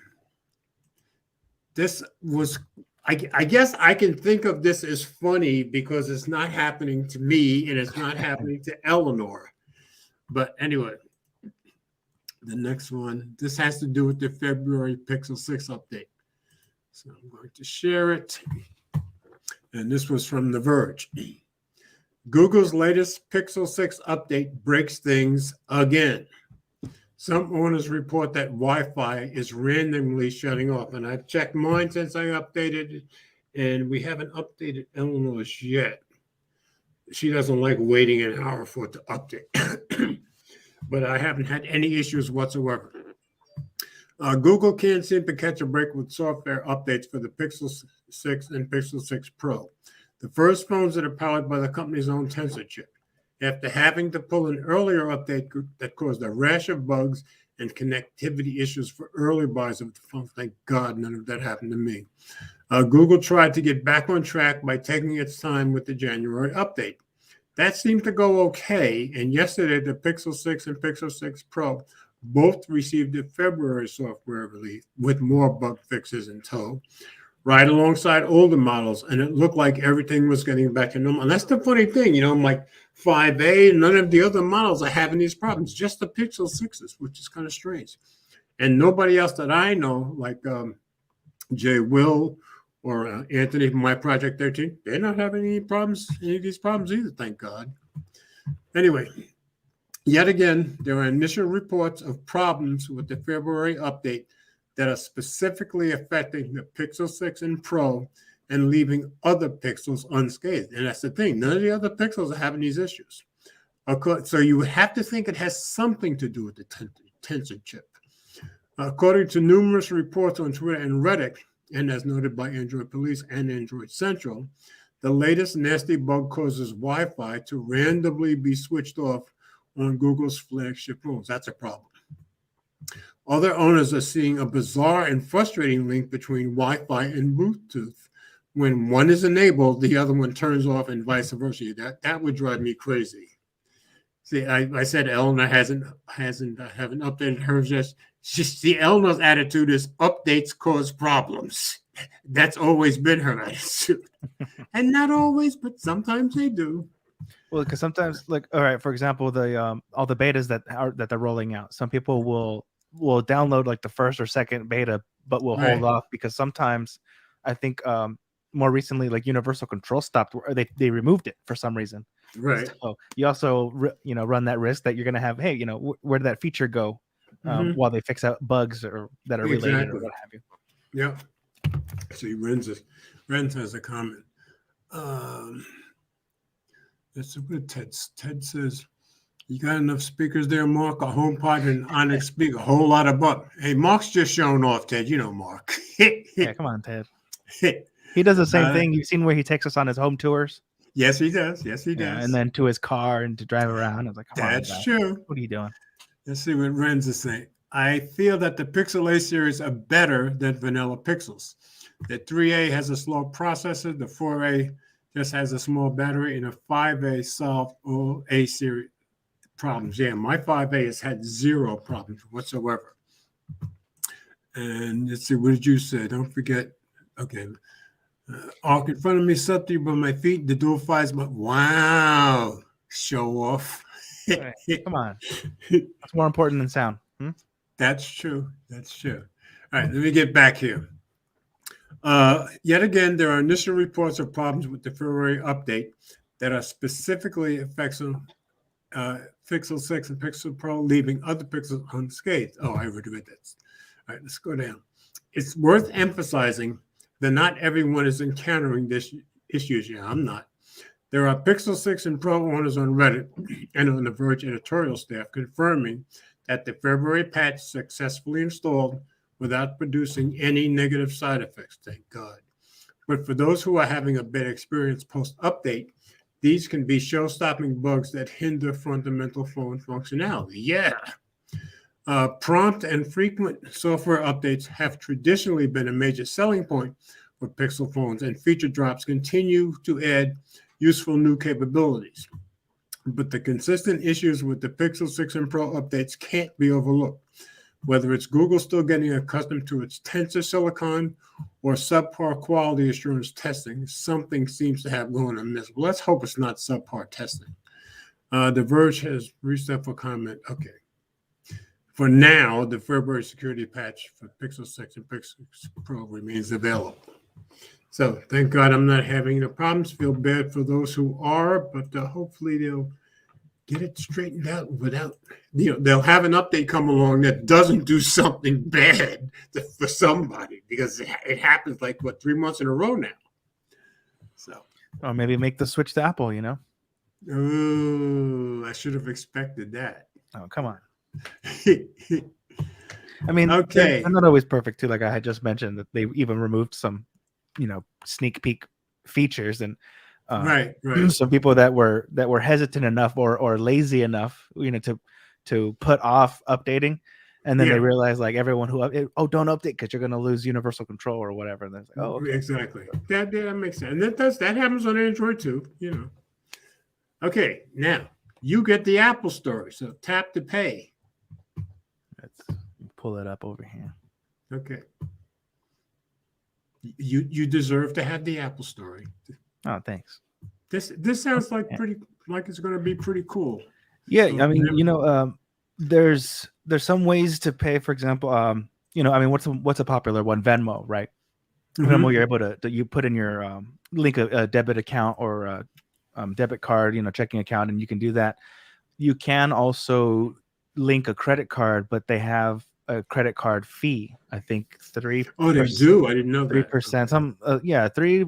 This was, I guess I can think of this as funny because it's not happening to me and it's not happening to Eleanor. But anyway, The next one, this has to do with the February Pixel 6 update. So I'm going to share it. And this was from The Verge. Google's latest Pixel 6 update breaks things again. Some owners report that Wi-Fi is randomly shutting off. And I've checked mine since I updated, and we haven't updated Eleanor's yet. She doesn't like waiting an hour for it to update. But I haven't had any issues whatsoever. Google can't seem to catch a break with software updates for the Pixel 6 and Pixel 6 Pro, the first phones that are powered by the company's own Tensor chip. After having to pull an earlier update that caused a rash of bugs and connectivity issues for early buys of the phone, thank God none of that happened to me. Google tried to get back on track by taking its time with the January update. That seemed to go okay, and yesterday the Pixel 6 and Pixel 6 Pro both received a February software release with more bug fixes in tow, right alongside older models, and it looked like everything was getting back to normal. And that's the funny thing, you know, I'm like 5A, none of the other models are having these problems, just the Pixel 6s, which is kind of strange. And nobody else that I know, like Jay Will or Anthony from My Project 13, they're not having any of these problems either, thank God. Anyway, yet again, there are initial reports of problems with the February update that are specifically affecting the Pixel 6 and Pro and leaving other Pixels unscathed. And that's the thing. None of the other Pixels are having these issues. So you would have to think it has something to do with the Tensor chip. According to numerous reports on Twitter and Reddit, and as noted by Android Police and Android Central, the latest nasty bug causes Wi-Fi to randomly be switched off on Google's flagship phones. That's a problem. Other owners are seeing a bizarre and frustrating link between Wi-Fi and Bluetooth. When one is enabled, the other one turns off, and vice versa. That would drive me crazy. See, I said Eleanor haven't updated hers yet. See, Eleanor's attitude is updates cause problems. That's always been her attitude, and not always, but sometimes they do. Well, because sometimes, like, all right, for example, the all the betas that they're rolling out, some people will download like the first or second beta, but will hold off because sometimes, I think more recently, like Universal Control stopped, or they removed it for some reason. Right. So you also run that risk that you're gonna have, hey, where did that feature go while they fix out bugs or that are related or what have you. Yeah. See, Renz has a comment. That's what Ted says. You got enough speakers there, Mark? A HomePod and Onyx speaker, a whole lot of buck. Hey, Mark's just showing off, Ted. You know Mark. Yeah, come on, Ted. He does the same thing. You've seen where he takes us on his home tours? Yes, he does. Yes, he does. Yeah, and then to his car and to drive around. I was like, come on, that's true. What are you doing? Let's see what Renz is saying. I feel that the Pixel A series are better than vanilla Pixels. The 3A has a slow processor. The 4A just has a small battery, and a 5A solved all A series problems. Yeah, my 5A has had zero problems whatsoever. And let's see, what did you say? Don't forget. Okay. Arc in front of me, subtlety by my feet, the dual fires, but wow, show off. Right. Come on. That's more important than sound. That's true. That's true. All right, let me get back here. Yet again, there are initial reports of problems with the February update that are specifically affecting Pixel 6 and Pixel Pro, leaving other Pixels unscathed. Oh, I already read that. All right, let's go down. It's worth emphasizing that not everyone is encountering this issues. Yeah, I'm not. There are Pixel 6 and Pro owners on Reddit and on the Verge editorial staff confirming that the February patch successfully installed without producing any negative side effects, thank God. But for those who are having a bad experience post-update, these can be show-stopping bugs that hinder fundamental phone functionality. Yeah. Prompt and frequent software updates have traditionally been a major selling point for Pixel phones, and feature drops continue to add useful new capabilities. But the consistent issues with the Pixel 6 and Pro updates can't be overlooked. Whether it's Google still getting accustomed to its Tensor silicon or subpar quality assurance testing, something seems to have gone amiss. Well, let's hope it's not subpar testing. The Verge has reached out for comment. Okay. For now, the February security patch for Pixel 6 and Pixel Pro remains available. So thank God I'm not having the problems. Feel bad for those who are, but hopefully they'll get it straightened out without, they'll have an update come along that doesn't do something bad for somebody, because it happens 3 months in a row now. So, or maybe make the switch to Apple, Oh, I should have expected that. Oh, come on. I mean, okay, they're not always perfect too. Like I had just mentioned, that they even removed some, sneak peek features, and right. Some people that were hesitant enough or lazy enough, to put off updating, and then they realized everyone who don't update because you're going to lose universal control or whatever. And it's like, okay. Exactly. That makes sense, and that happens on Android too. Okay, now you get the Apple Store, so tap to pay. Let's pull it up over here. Okay. You deserve to have the Apple Store. Oh, thanks. This sounds like it's going to be pretty cool. Yeah, I mean, there's some ways to pay. For example, what's a popular one? Venmo, right? Mm-hmm. Venmo, you're able to you put in your link a debit account or a debit card, checking account, and you can do that. You can also link a credit card, but they have a credit card fee. I think 3%. Oh, they do. I didn't know 3%. Okay. 3.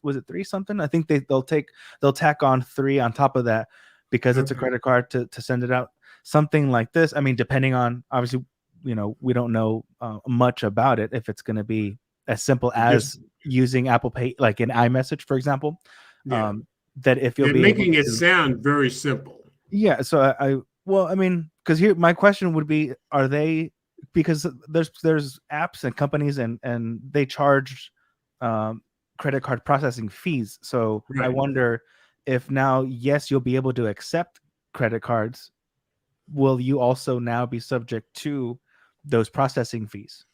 Was it 3 something? I think they'll tack on 3 on top of that because it's a credit card to send it out. Something like this. I mean, depending on, obviously, we don't know much about it. If it's going to be as simple as using Apple Pay, like in iMessage, for example. Yeah. That if you'll be making it sound very simple. Yeah. So because here my question would be, are they, because there's apps and companies and they charge credit card processing fees. So I wonder if now, yes, you'll be able to accept credit cards. Will you also now be subject to those processing fees?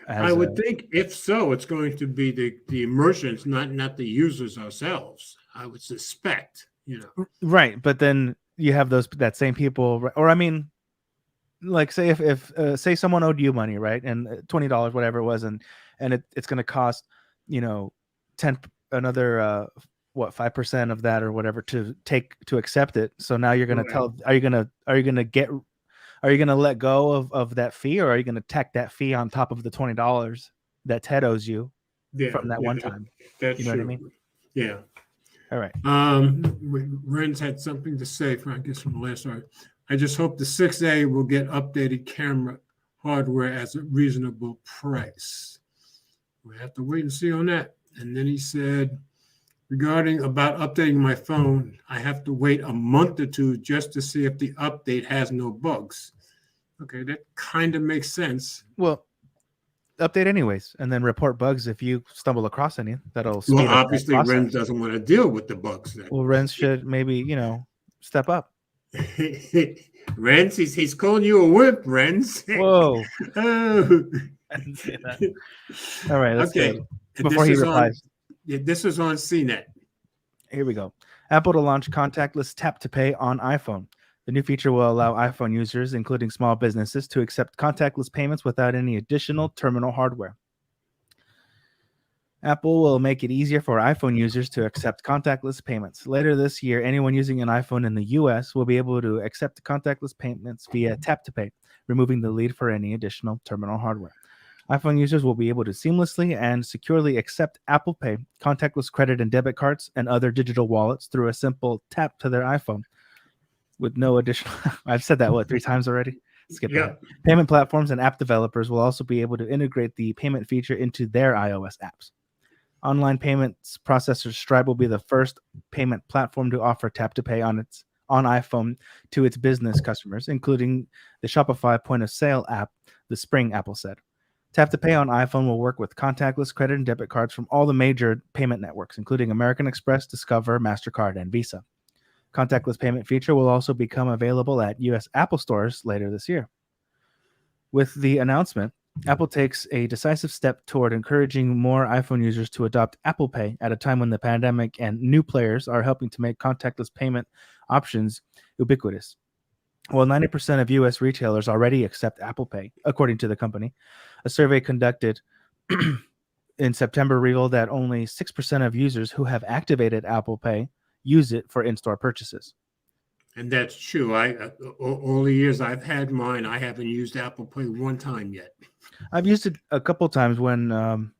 I would think if so, it's going to be the merchants, not the users ourselves. I would suspect, Right, but then you have that same people, or I mean, like say if say someone owed you money, right, and $20, whatever it was, and it's going to cost, 5% of that or whatever to accept it. So now you're going to are you going to let go of that fee, or are you going to tack that fee on top of the $20 that Ted owes you from that one time? That's you know true. What I mean? Yeah. All right. Renz had something to say from the last article. I just hope the 6A will get updated camera hardware at a reasonable price. We have to wait and see on that. And then he said, regarding about updating my phone, I have to wait a month or two just to see if the update has no bugs. Okay, that kind of makes sense. Well, update anyways, and then report bugs if you stumble across any. That'll speed up. Obviously, Renz doesn't want to deal with the bugs. Well, Renz should maybe, step up. Renz, he's calling you a wimp, Renz. Whoa. Oh. I didn't say that. All right, let's okay. Before he replies. This is on CNET. Here we go. Apple to launch contactless tap to pay on iPhone. The new feature will allow iPhone users, including small businesses, to accept contactless payments without any additional terminal hardware. Apple will make it easier for iPhone users to accept contactless payments. Later this year, anyone using an iPhone in the US will be able to accept contactless payments via tap to pay, removing the need for any additional terminal hardware. iPhone users will be able to seamlessly and securely accept Apple Pay, contactless credit and debit cards, and other digital wallets through a simple tap to their iPhone with no additional... I've said that, 3 times already? Skip that. Payment platforms and app developers will also be able to integrate the payment feature into their iOS apps. Online payments processor Stripe will be the first payment platform to offer tap to pay on iPhone to its business customers, including the Shopify point of sale app this spring, Apple said. Tap to pay on iPhone will work with contactless credit and debit cards from all the major payment networks, including American Express, Discover, MasterCard, and Visa. Contactless payment feature will also become available at U.S. Apple stores later this year. With the announcement, Apple takes a decisive step toward encouraging more iPhone users to adopt Apple Pay at a time when the pandemic and new players are helping to make contactless payment options ubiquitous. Well, 90% of U.S. retailers already accept Apple Pay, according to the company. A survey conducted in September revealed that only 6% of users who have activated Apple Pay use it for in-store purchases. And that's true. All the years I've had mine, I haven't used Apple Pay one time yet. I've used it a couple times when,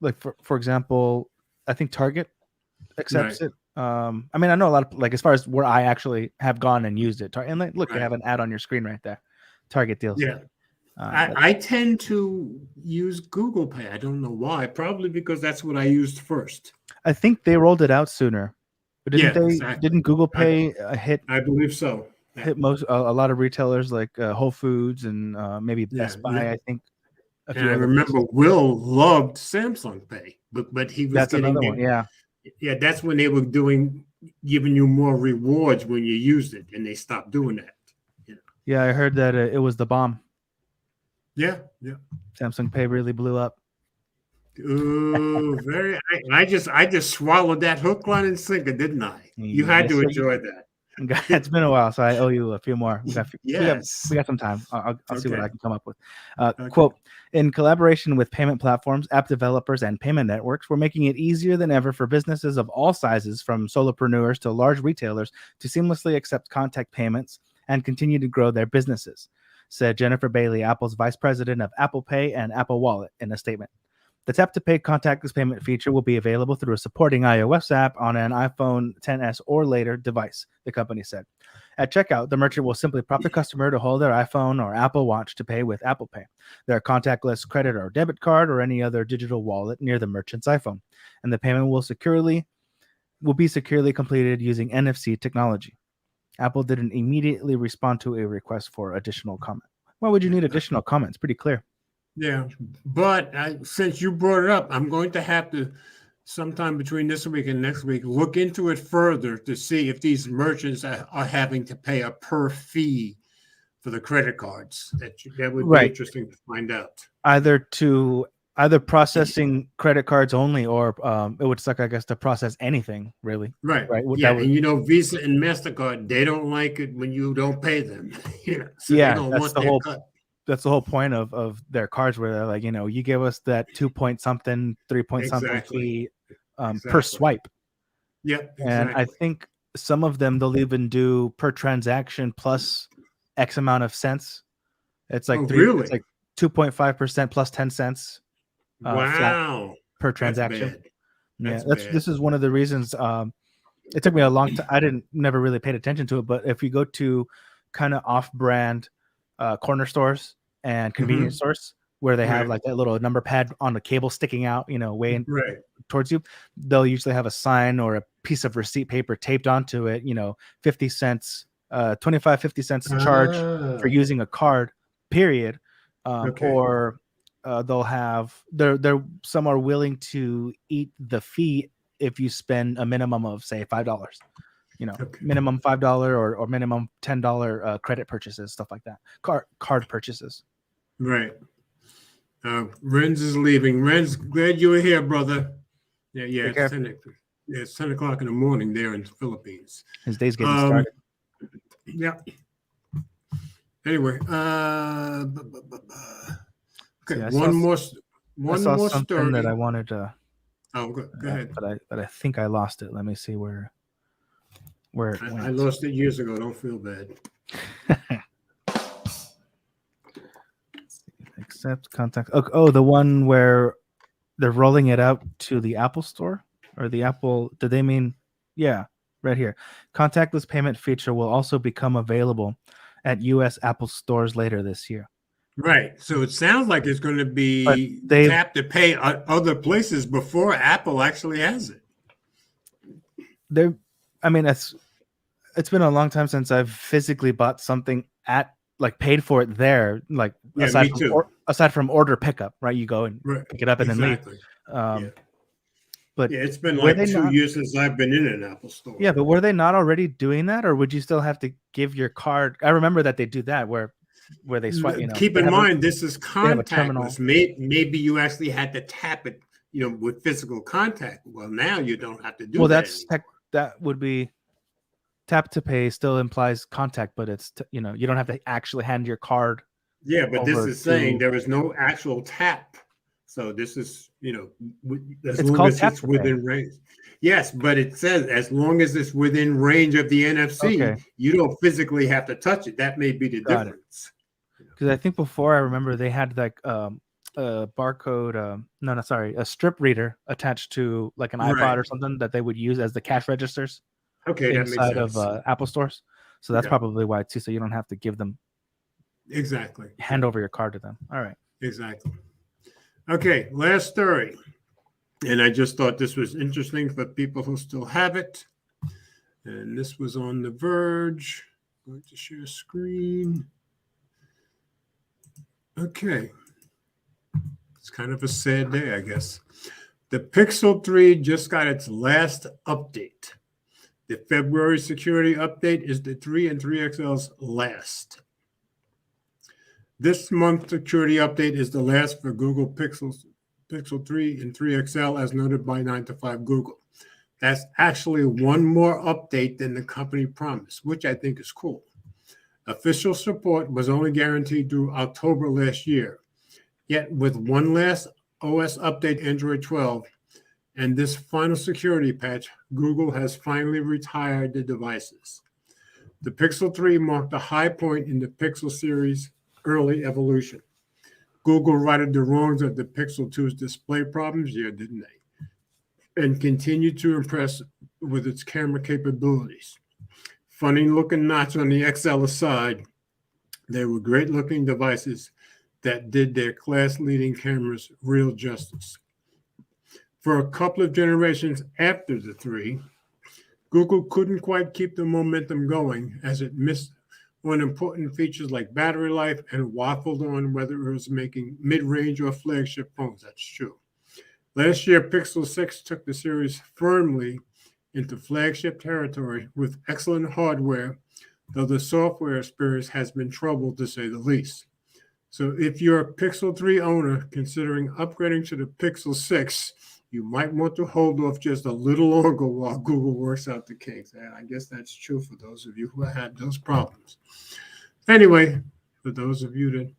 like for example, I think Target accepts it. I mean, I know a lot of, like, as far as where I actually have gone and used it. And like, look, they have an ad on your screen right there. Target deals. Yeah. I tend to use Google Pay. I don't know why. Probably because that's what I used first. I think they rolled it out sooner. But didn't Google Pay hit? I believe so. Yeah. Hit a lot of retailers like Whole Foods and maybe Best Buy. I think. And I remember Will loved Samsung Pay, but he was getting another one. Yeah. Yeah, that's when they were giving you more rewards when you used it, and they stopped doing that. You know? Yeah, I heard that it was the bomb. Yeah. Samsung Pay really blew up. Ooh, very. I just swallowed that hook, line, and sinker, didn't I? You had to enjoy that. It's been a while, so I owe you a few more. We got some time. I'll see what I can come up with. Quote, in collaboration with payment platforms, app developers, and payment networks, we're making it easier than ever for businesses of all sizes, from solopreneurs to large retailers, to seamlessly accept contact payments and continue to grow their businesses, said Jennifer Bailey, Apple's vice president of Apple Pay and Apple Wallet, in a statement. The tap-to-pay contactless payment feature will be available through a supporting iOS app on an iPhone XS or later device, the company said. At checkout, the merchant will simply prompt the customer to hold their iPhone or Apple Watch to pay with Apple Pay, their contactless credit or debit card, or any other digital wallet near the merchant's iPhone, and the payment will be securely completed using NFC technology. Apple didn't immediately respond to a request for additional comment. Why would you need additional comments? Pretty clear. Yeah, but since you brought it up, I'm going to have to, sometime between this week and next week, look into it further to see if these merchants are having to pay a per fee for the credit cards. That would be interesting to find out. Either processing credit cards only, or it would suck, I guess, to process anything really. Right. Yeah, and Visa and MasterCard, they don't like it when you don't pay them. So they don't want their cut. That's the whole point of their cards, where they're like, you give us that 2 point something, 3 point something fee per swipe. Yeah. Exactly. And I think some of them, they'll even do per transaction plus X amount of cents. It's like it's like 2.5% plus 10 cents. Wow. Per transaction. This is one of the reasons it took me a long time. I never really paid attention to it, but if you go to kind of off-brand corner stores and convenience stores where they have like that little number pad on the cable sticking out, way towards you, they'll usually have a sign or a piece of receipt paper taped onto it, 50 cents, 25, 50 cents charge for using a card, period. Or they'll have, some are willing to eat the fee if you spend a minimum of, say, $5. Minimum $5 or minimum $10 credit purchases, stuff like that. Card purchases. Right. Renz is leaving. Renz, glad you were here, brother. Yeah. It's 10 o'clock in the morning there in the Philippines. His day's getting started. Yeah. Anyway, okay. One more story that I wanted to. Oh, go ahead. But I think I lost it. Let me see where it went. I lost it years ago. Don't feel bad. Accept contact. Oh, the one where they're rolling it out to the Apple Store or the Apple. Did they mean? Yeah, right here. Contactless payment feature will also become available at U.S. Apple stores later this year. Right. So it sounds like it's going to be tap to pay other places before Apple actually has it. It's been a long time since I've physically bought something paid for it there, aside from order pickup, right? You go and pick it up and then leave. But it's been like 2 years since I've been in an Apple store. Yeah, but were they not already doing that, or would you still have to give your card? I remember that they do that where they swipe. Keep in mind, this is contactless. Maybe you actually had to tap it, with physical contact. Well, now you don't have to do that. That would be. tap to pay still implies contact, but it's you don't have to actually hand your card. Yeah, but this is saying there is no actual tap. So this is, as long as it's within range. Yes, but it says as long as it's within range of the NFC, you don't physically have to touch it. That may be the difference. Because I think before, I remember they had like a barcode, a strip reader attached to like an iPod or something that they would use as the cash registers. Okay, that makes sense. Of Apple stores. So that's probably why too. So you don't have to give them hand over your card to them. All right. Exactly. Okay, last story. And I just thought this was interesting for people who still have it. And this was on The Verge. I'm going to share screen. Okay. It's kind of a sad day, I guess. The Pixel 3 just got its last update. The February security update is the 3 and 3XL's last. This month's security update is the last for Google Pixel 3 and 3XL, as noted by 9to5 Google. That's actually one more update than the company promised, which I think is cool. Official support was only guaranteed through October last year. Yet with one last OS update, Android 12, and this final security patch, Google has finally retired the devices. The Pixel 3 marked a high point in the Pixel series' early evolution. Google righted the wrongs of the Pixel 2's display problems, didn't they? And continued to impress with its camera capabilities. Funny-looking notch on the XL aside, they were great-looking devices that did their class-leading cameras real justice. For a couple of generations after the 3, Google couldn't quite keep the momentum going as it missed on important features like battery life and waffled on whether it was making mid-range or flagship phones. That's true. Last year, Pixel 6 took the series firmly into flagship territory with excellent hardware, though the software experience has been troubled to say the least. So if you're a Pixel 3 owner considering upgrading to the Pixel 6, you might want to hold off just a little longer while Google works out the kinks. And I guess that's true for those of you who had those problems. Anyway, for those of you that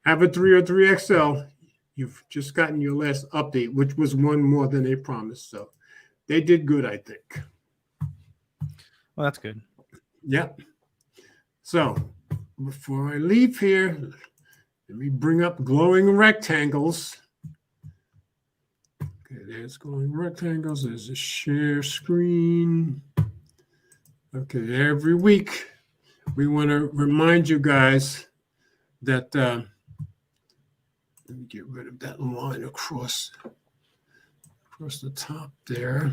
have a 3 or 3XL, you've just gotten your last update, which was one more than they promised. So they did good, I think. Well, that's good. Yeah. So before I leave here, let me bring up glowing rectangles. Okay, there's glowing rectangles. There's a share screen. Okay, every week we want to remind you guys that, let me get rid of that line across the top there.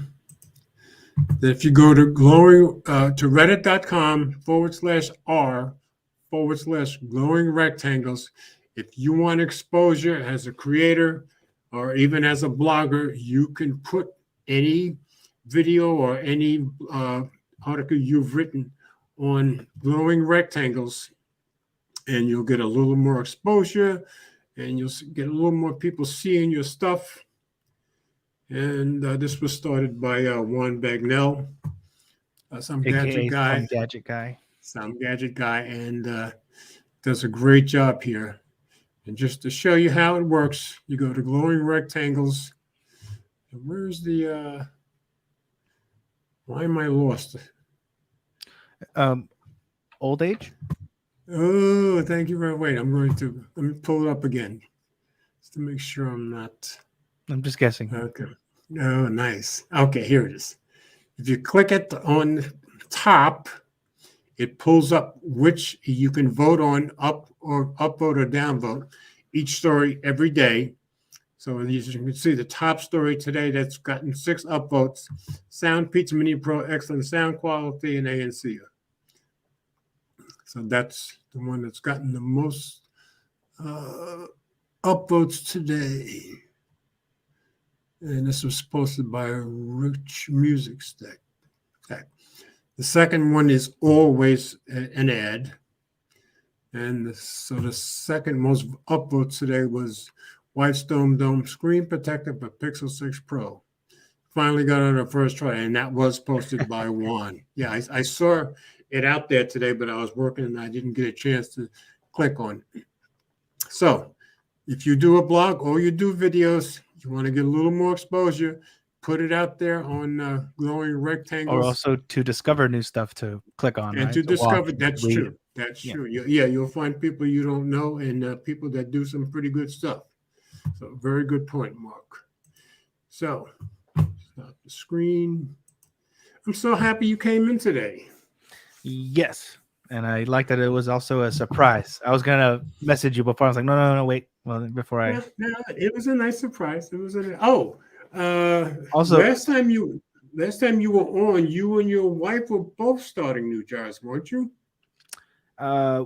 That if you go to reddit.com/r/glowing rectangles, if you want exposure as a creator or even as a blogger, you can put any video or any article you've written on glowing rectangles, and you'll get a little more exposure, and you'll get a little more people seeing your stuff. And this was started by Juan Bagnell, some gadget guy, and does a great job here. And just to show you how it works, you go to glowing rectangles. And where's the? Why am I lost? Old age. Oh, thank you very much. Wait, let me pull it up again, just to make sure I'm not. I'm just guessing. Okay. Oh, nice. Okay, here it is. If you click it on top, it pulls up which you can vote on, upvote or downvote each story every day. So as you can see, the top story today that's gotten 6 upvotes: Sound Pizza Mini Pro, excellent sound quality, and ANC. So that's the one that's gotten the most upvotes today. And this was posted by Rich Music Stack. The second one is always an ad. And so the second most upvotes today was White Stone Dome Screen Protector for Pixel 6 Pro. finally got on the first try, and that was posted by Juan. Yeah, I saw it out there today, but I was working and I didn't get a chance to click on it. So if you do a blog or you do videos, you want to get a little more exposure, put it out there on glowing rectangles. Or also to discover new stuff to click on, and right? to discover, that's read. true. That's true. Yeah, you'll find people you don't know and people that do some pretty good stuff. So very good point, Mark. So stop the screen. I'm so happy you came in today. Yes. And I like that it was also a surprise. I was gonna message you before. I was like, no, wait. Well, before I. Yeah, it was a nice surprise. It was also last time you were on, you and your wife were both starting new jobs, weren't you?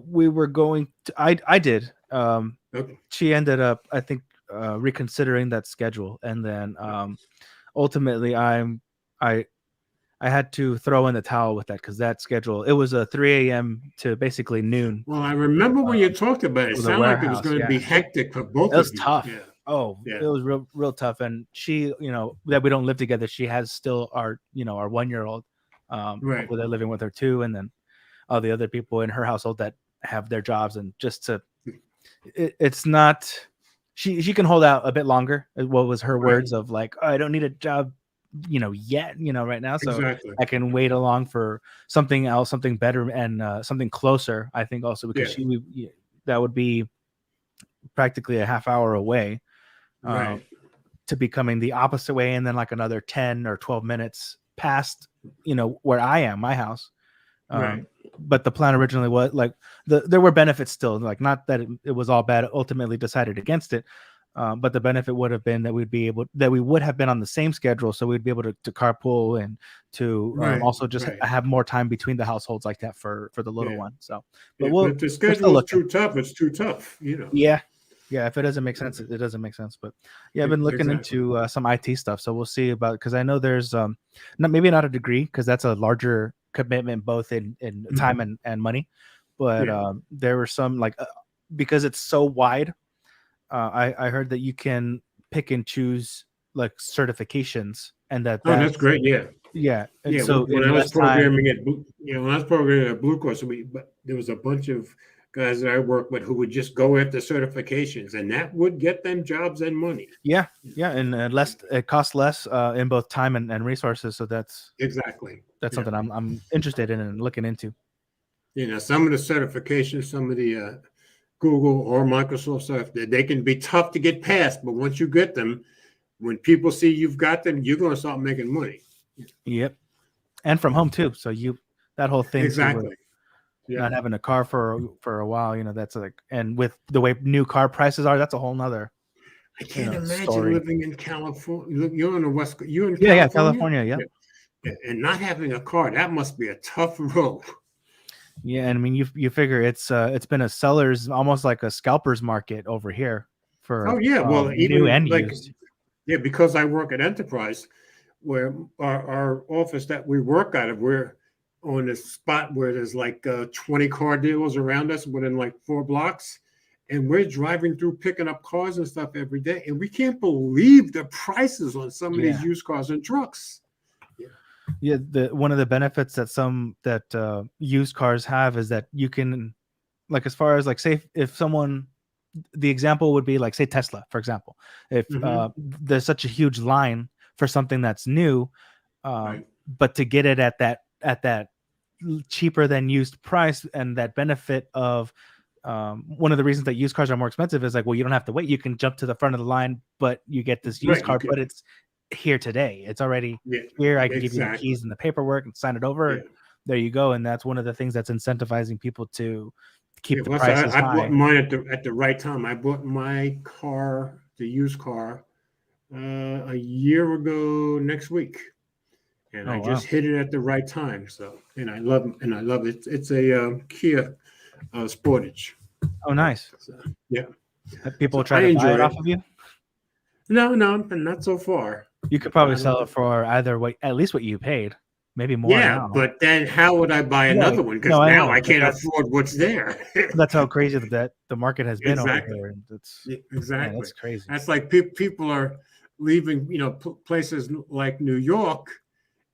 We were going to. I did. Okay. She ended up, I think, reconsidering that schedule, and then ultimately, I had to throw in the towel with that because that schedule, it was a 3 a.m. to basically noon. Well, I remember when you talked about it. It sounded like it was going to be hectic for both of you. It was tough. Yeah. Oh, yeah. It was real tough. And she, that we don't live together. She has still our 1-year-old. Right. They're living with her too, and then all the other people in her household that have their jobs, and just to, it's not. She can hold out a bit longer. What was her words of like, oh, I don't need a job yet, right now. So exactly. I can wait along for something else, something better, and something closer. I think also because that would be practically a half hour away, to be coming the opposite way, and then like another 10 or 12 minutes past, where I am, my house. But the plan originally was like there were benefits still, like not that it was all bad. Ultimately decided against it. But the benefit would have been that we would have been on the same schedule, so we'd be able to carpool and to also just have more time between the households like that for the little one. So, but if the schedule is too tough, it's too tough, Yeah, if it doesn't make sense, it doesn't make sense. But I've been looking into some IT stuff, so we'll see about, because I know there's maybe not a degree, because that's a larger commitment both in time and money, but there were some because it's so wide. I heard that you can pick and choose like certifications, and that's great. And so when I was programming at Blue Cross, there was a bunch of guys that I worked with who would just go after certifications, and that would get them jobs and money. And less, it costs less in both time and resources. So that's something I'm interested in and looking into. Some of the certifications, some of the Google or Microsoft stuff, they can be tough to get past, but once you get them, when people see you've got them, you're going to start making money. Yep. And from home too. So that whole thing. Exactly. Not having a car for a while, that's like, and with the way new car prices are, that's a whole nother. I can't imagine living in California. You're on the West Coast. You're in California. Yeah. And not having a car, that must be a tough road. Yeah, and I mean, you figure it's been a seller's, almost like a scalper's market over here for even new and used. Yeah, because I work at Enterprise, where our office that we work out of, we're on a spot where there's like 20 car dealers around us within like 4 blocks, and we're driving through picking up cars and stuff every day, and we can't believe the prices on some of these used cars and trucks. One of the benefits that used cars have is that you can, like, as far as like, say if someone, the example would be like, say Tesla, for example, if there's such a huge line for something that's new, but to get it at that cheaper than used price, and that benefit of one of the reasons that used cars are more expensive is like, well, you don't have to wait, you can jump to the front of the line, but you get this used car, but it's here today, it's already here. I can give you the keys and the paperwork and sign it over. There you go. And that's one of the things that's incentivizing people to keep the prices high. I bought mine at the right time. I bought my car, the used car, a year ago next week, and I just hit it at the right time. So, and I love it. It's a Kia Sportage. Oh, nice. So, Have people try to buy it off of you? No, not so far. You could probably sell it for at least what you paid, maybe more. Yeah, but then how would I buy another one? Because now I can't afford what's there. That's how crazy that the market has been over here. Exactly. That's crazy. That's like people are leaving, places like New York,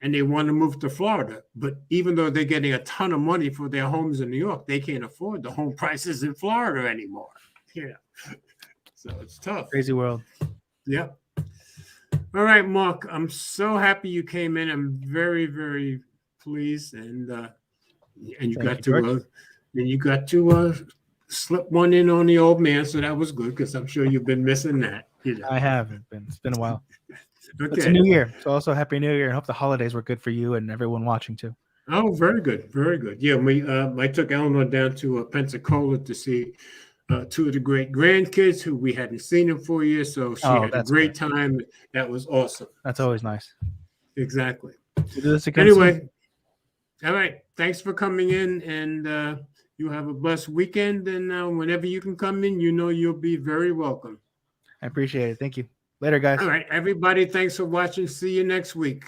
and they want to move to Florida. But even though they're getting a ton of money for their homes in New York, they can't afford the home prices in Florida anymore. So it's tough. Crazy world. Yeah. All right, Mark, I'm so happy you came in. I'm very, very pleased, and you got to slip one in on the old man, so that was good, because I'm sure you've been missing that. I have. It's been a while. Okay. It's a new year, so also happy New Year, and hope the holidays were good for you and everyone watching too. Oh, very good, very good. Yeah, I took Eleanor down to Pensacola to see two of the great grandkids who we hadn't seen in 4 years, so she had a great time. That was awesome. That's always nice. Exactly. We'll do this again anyway, soon. All right. Thanks for coming in, and you have a blessed weekend. And whenever you can come in, you'll be very welcome. I appreciate it. Thank you. Later, guys. All right, everybody. Thanks for watching. See you next week.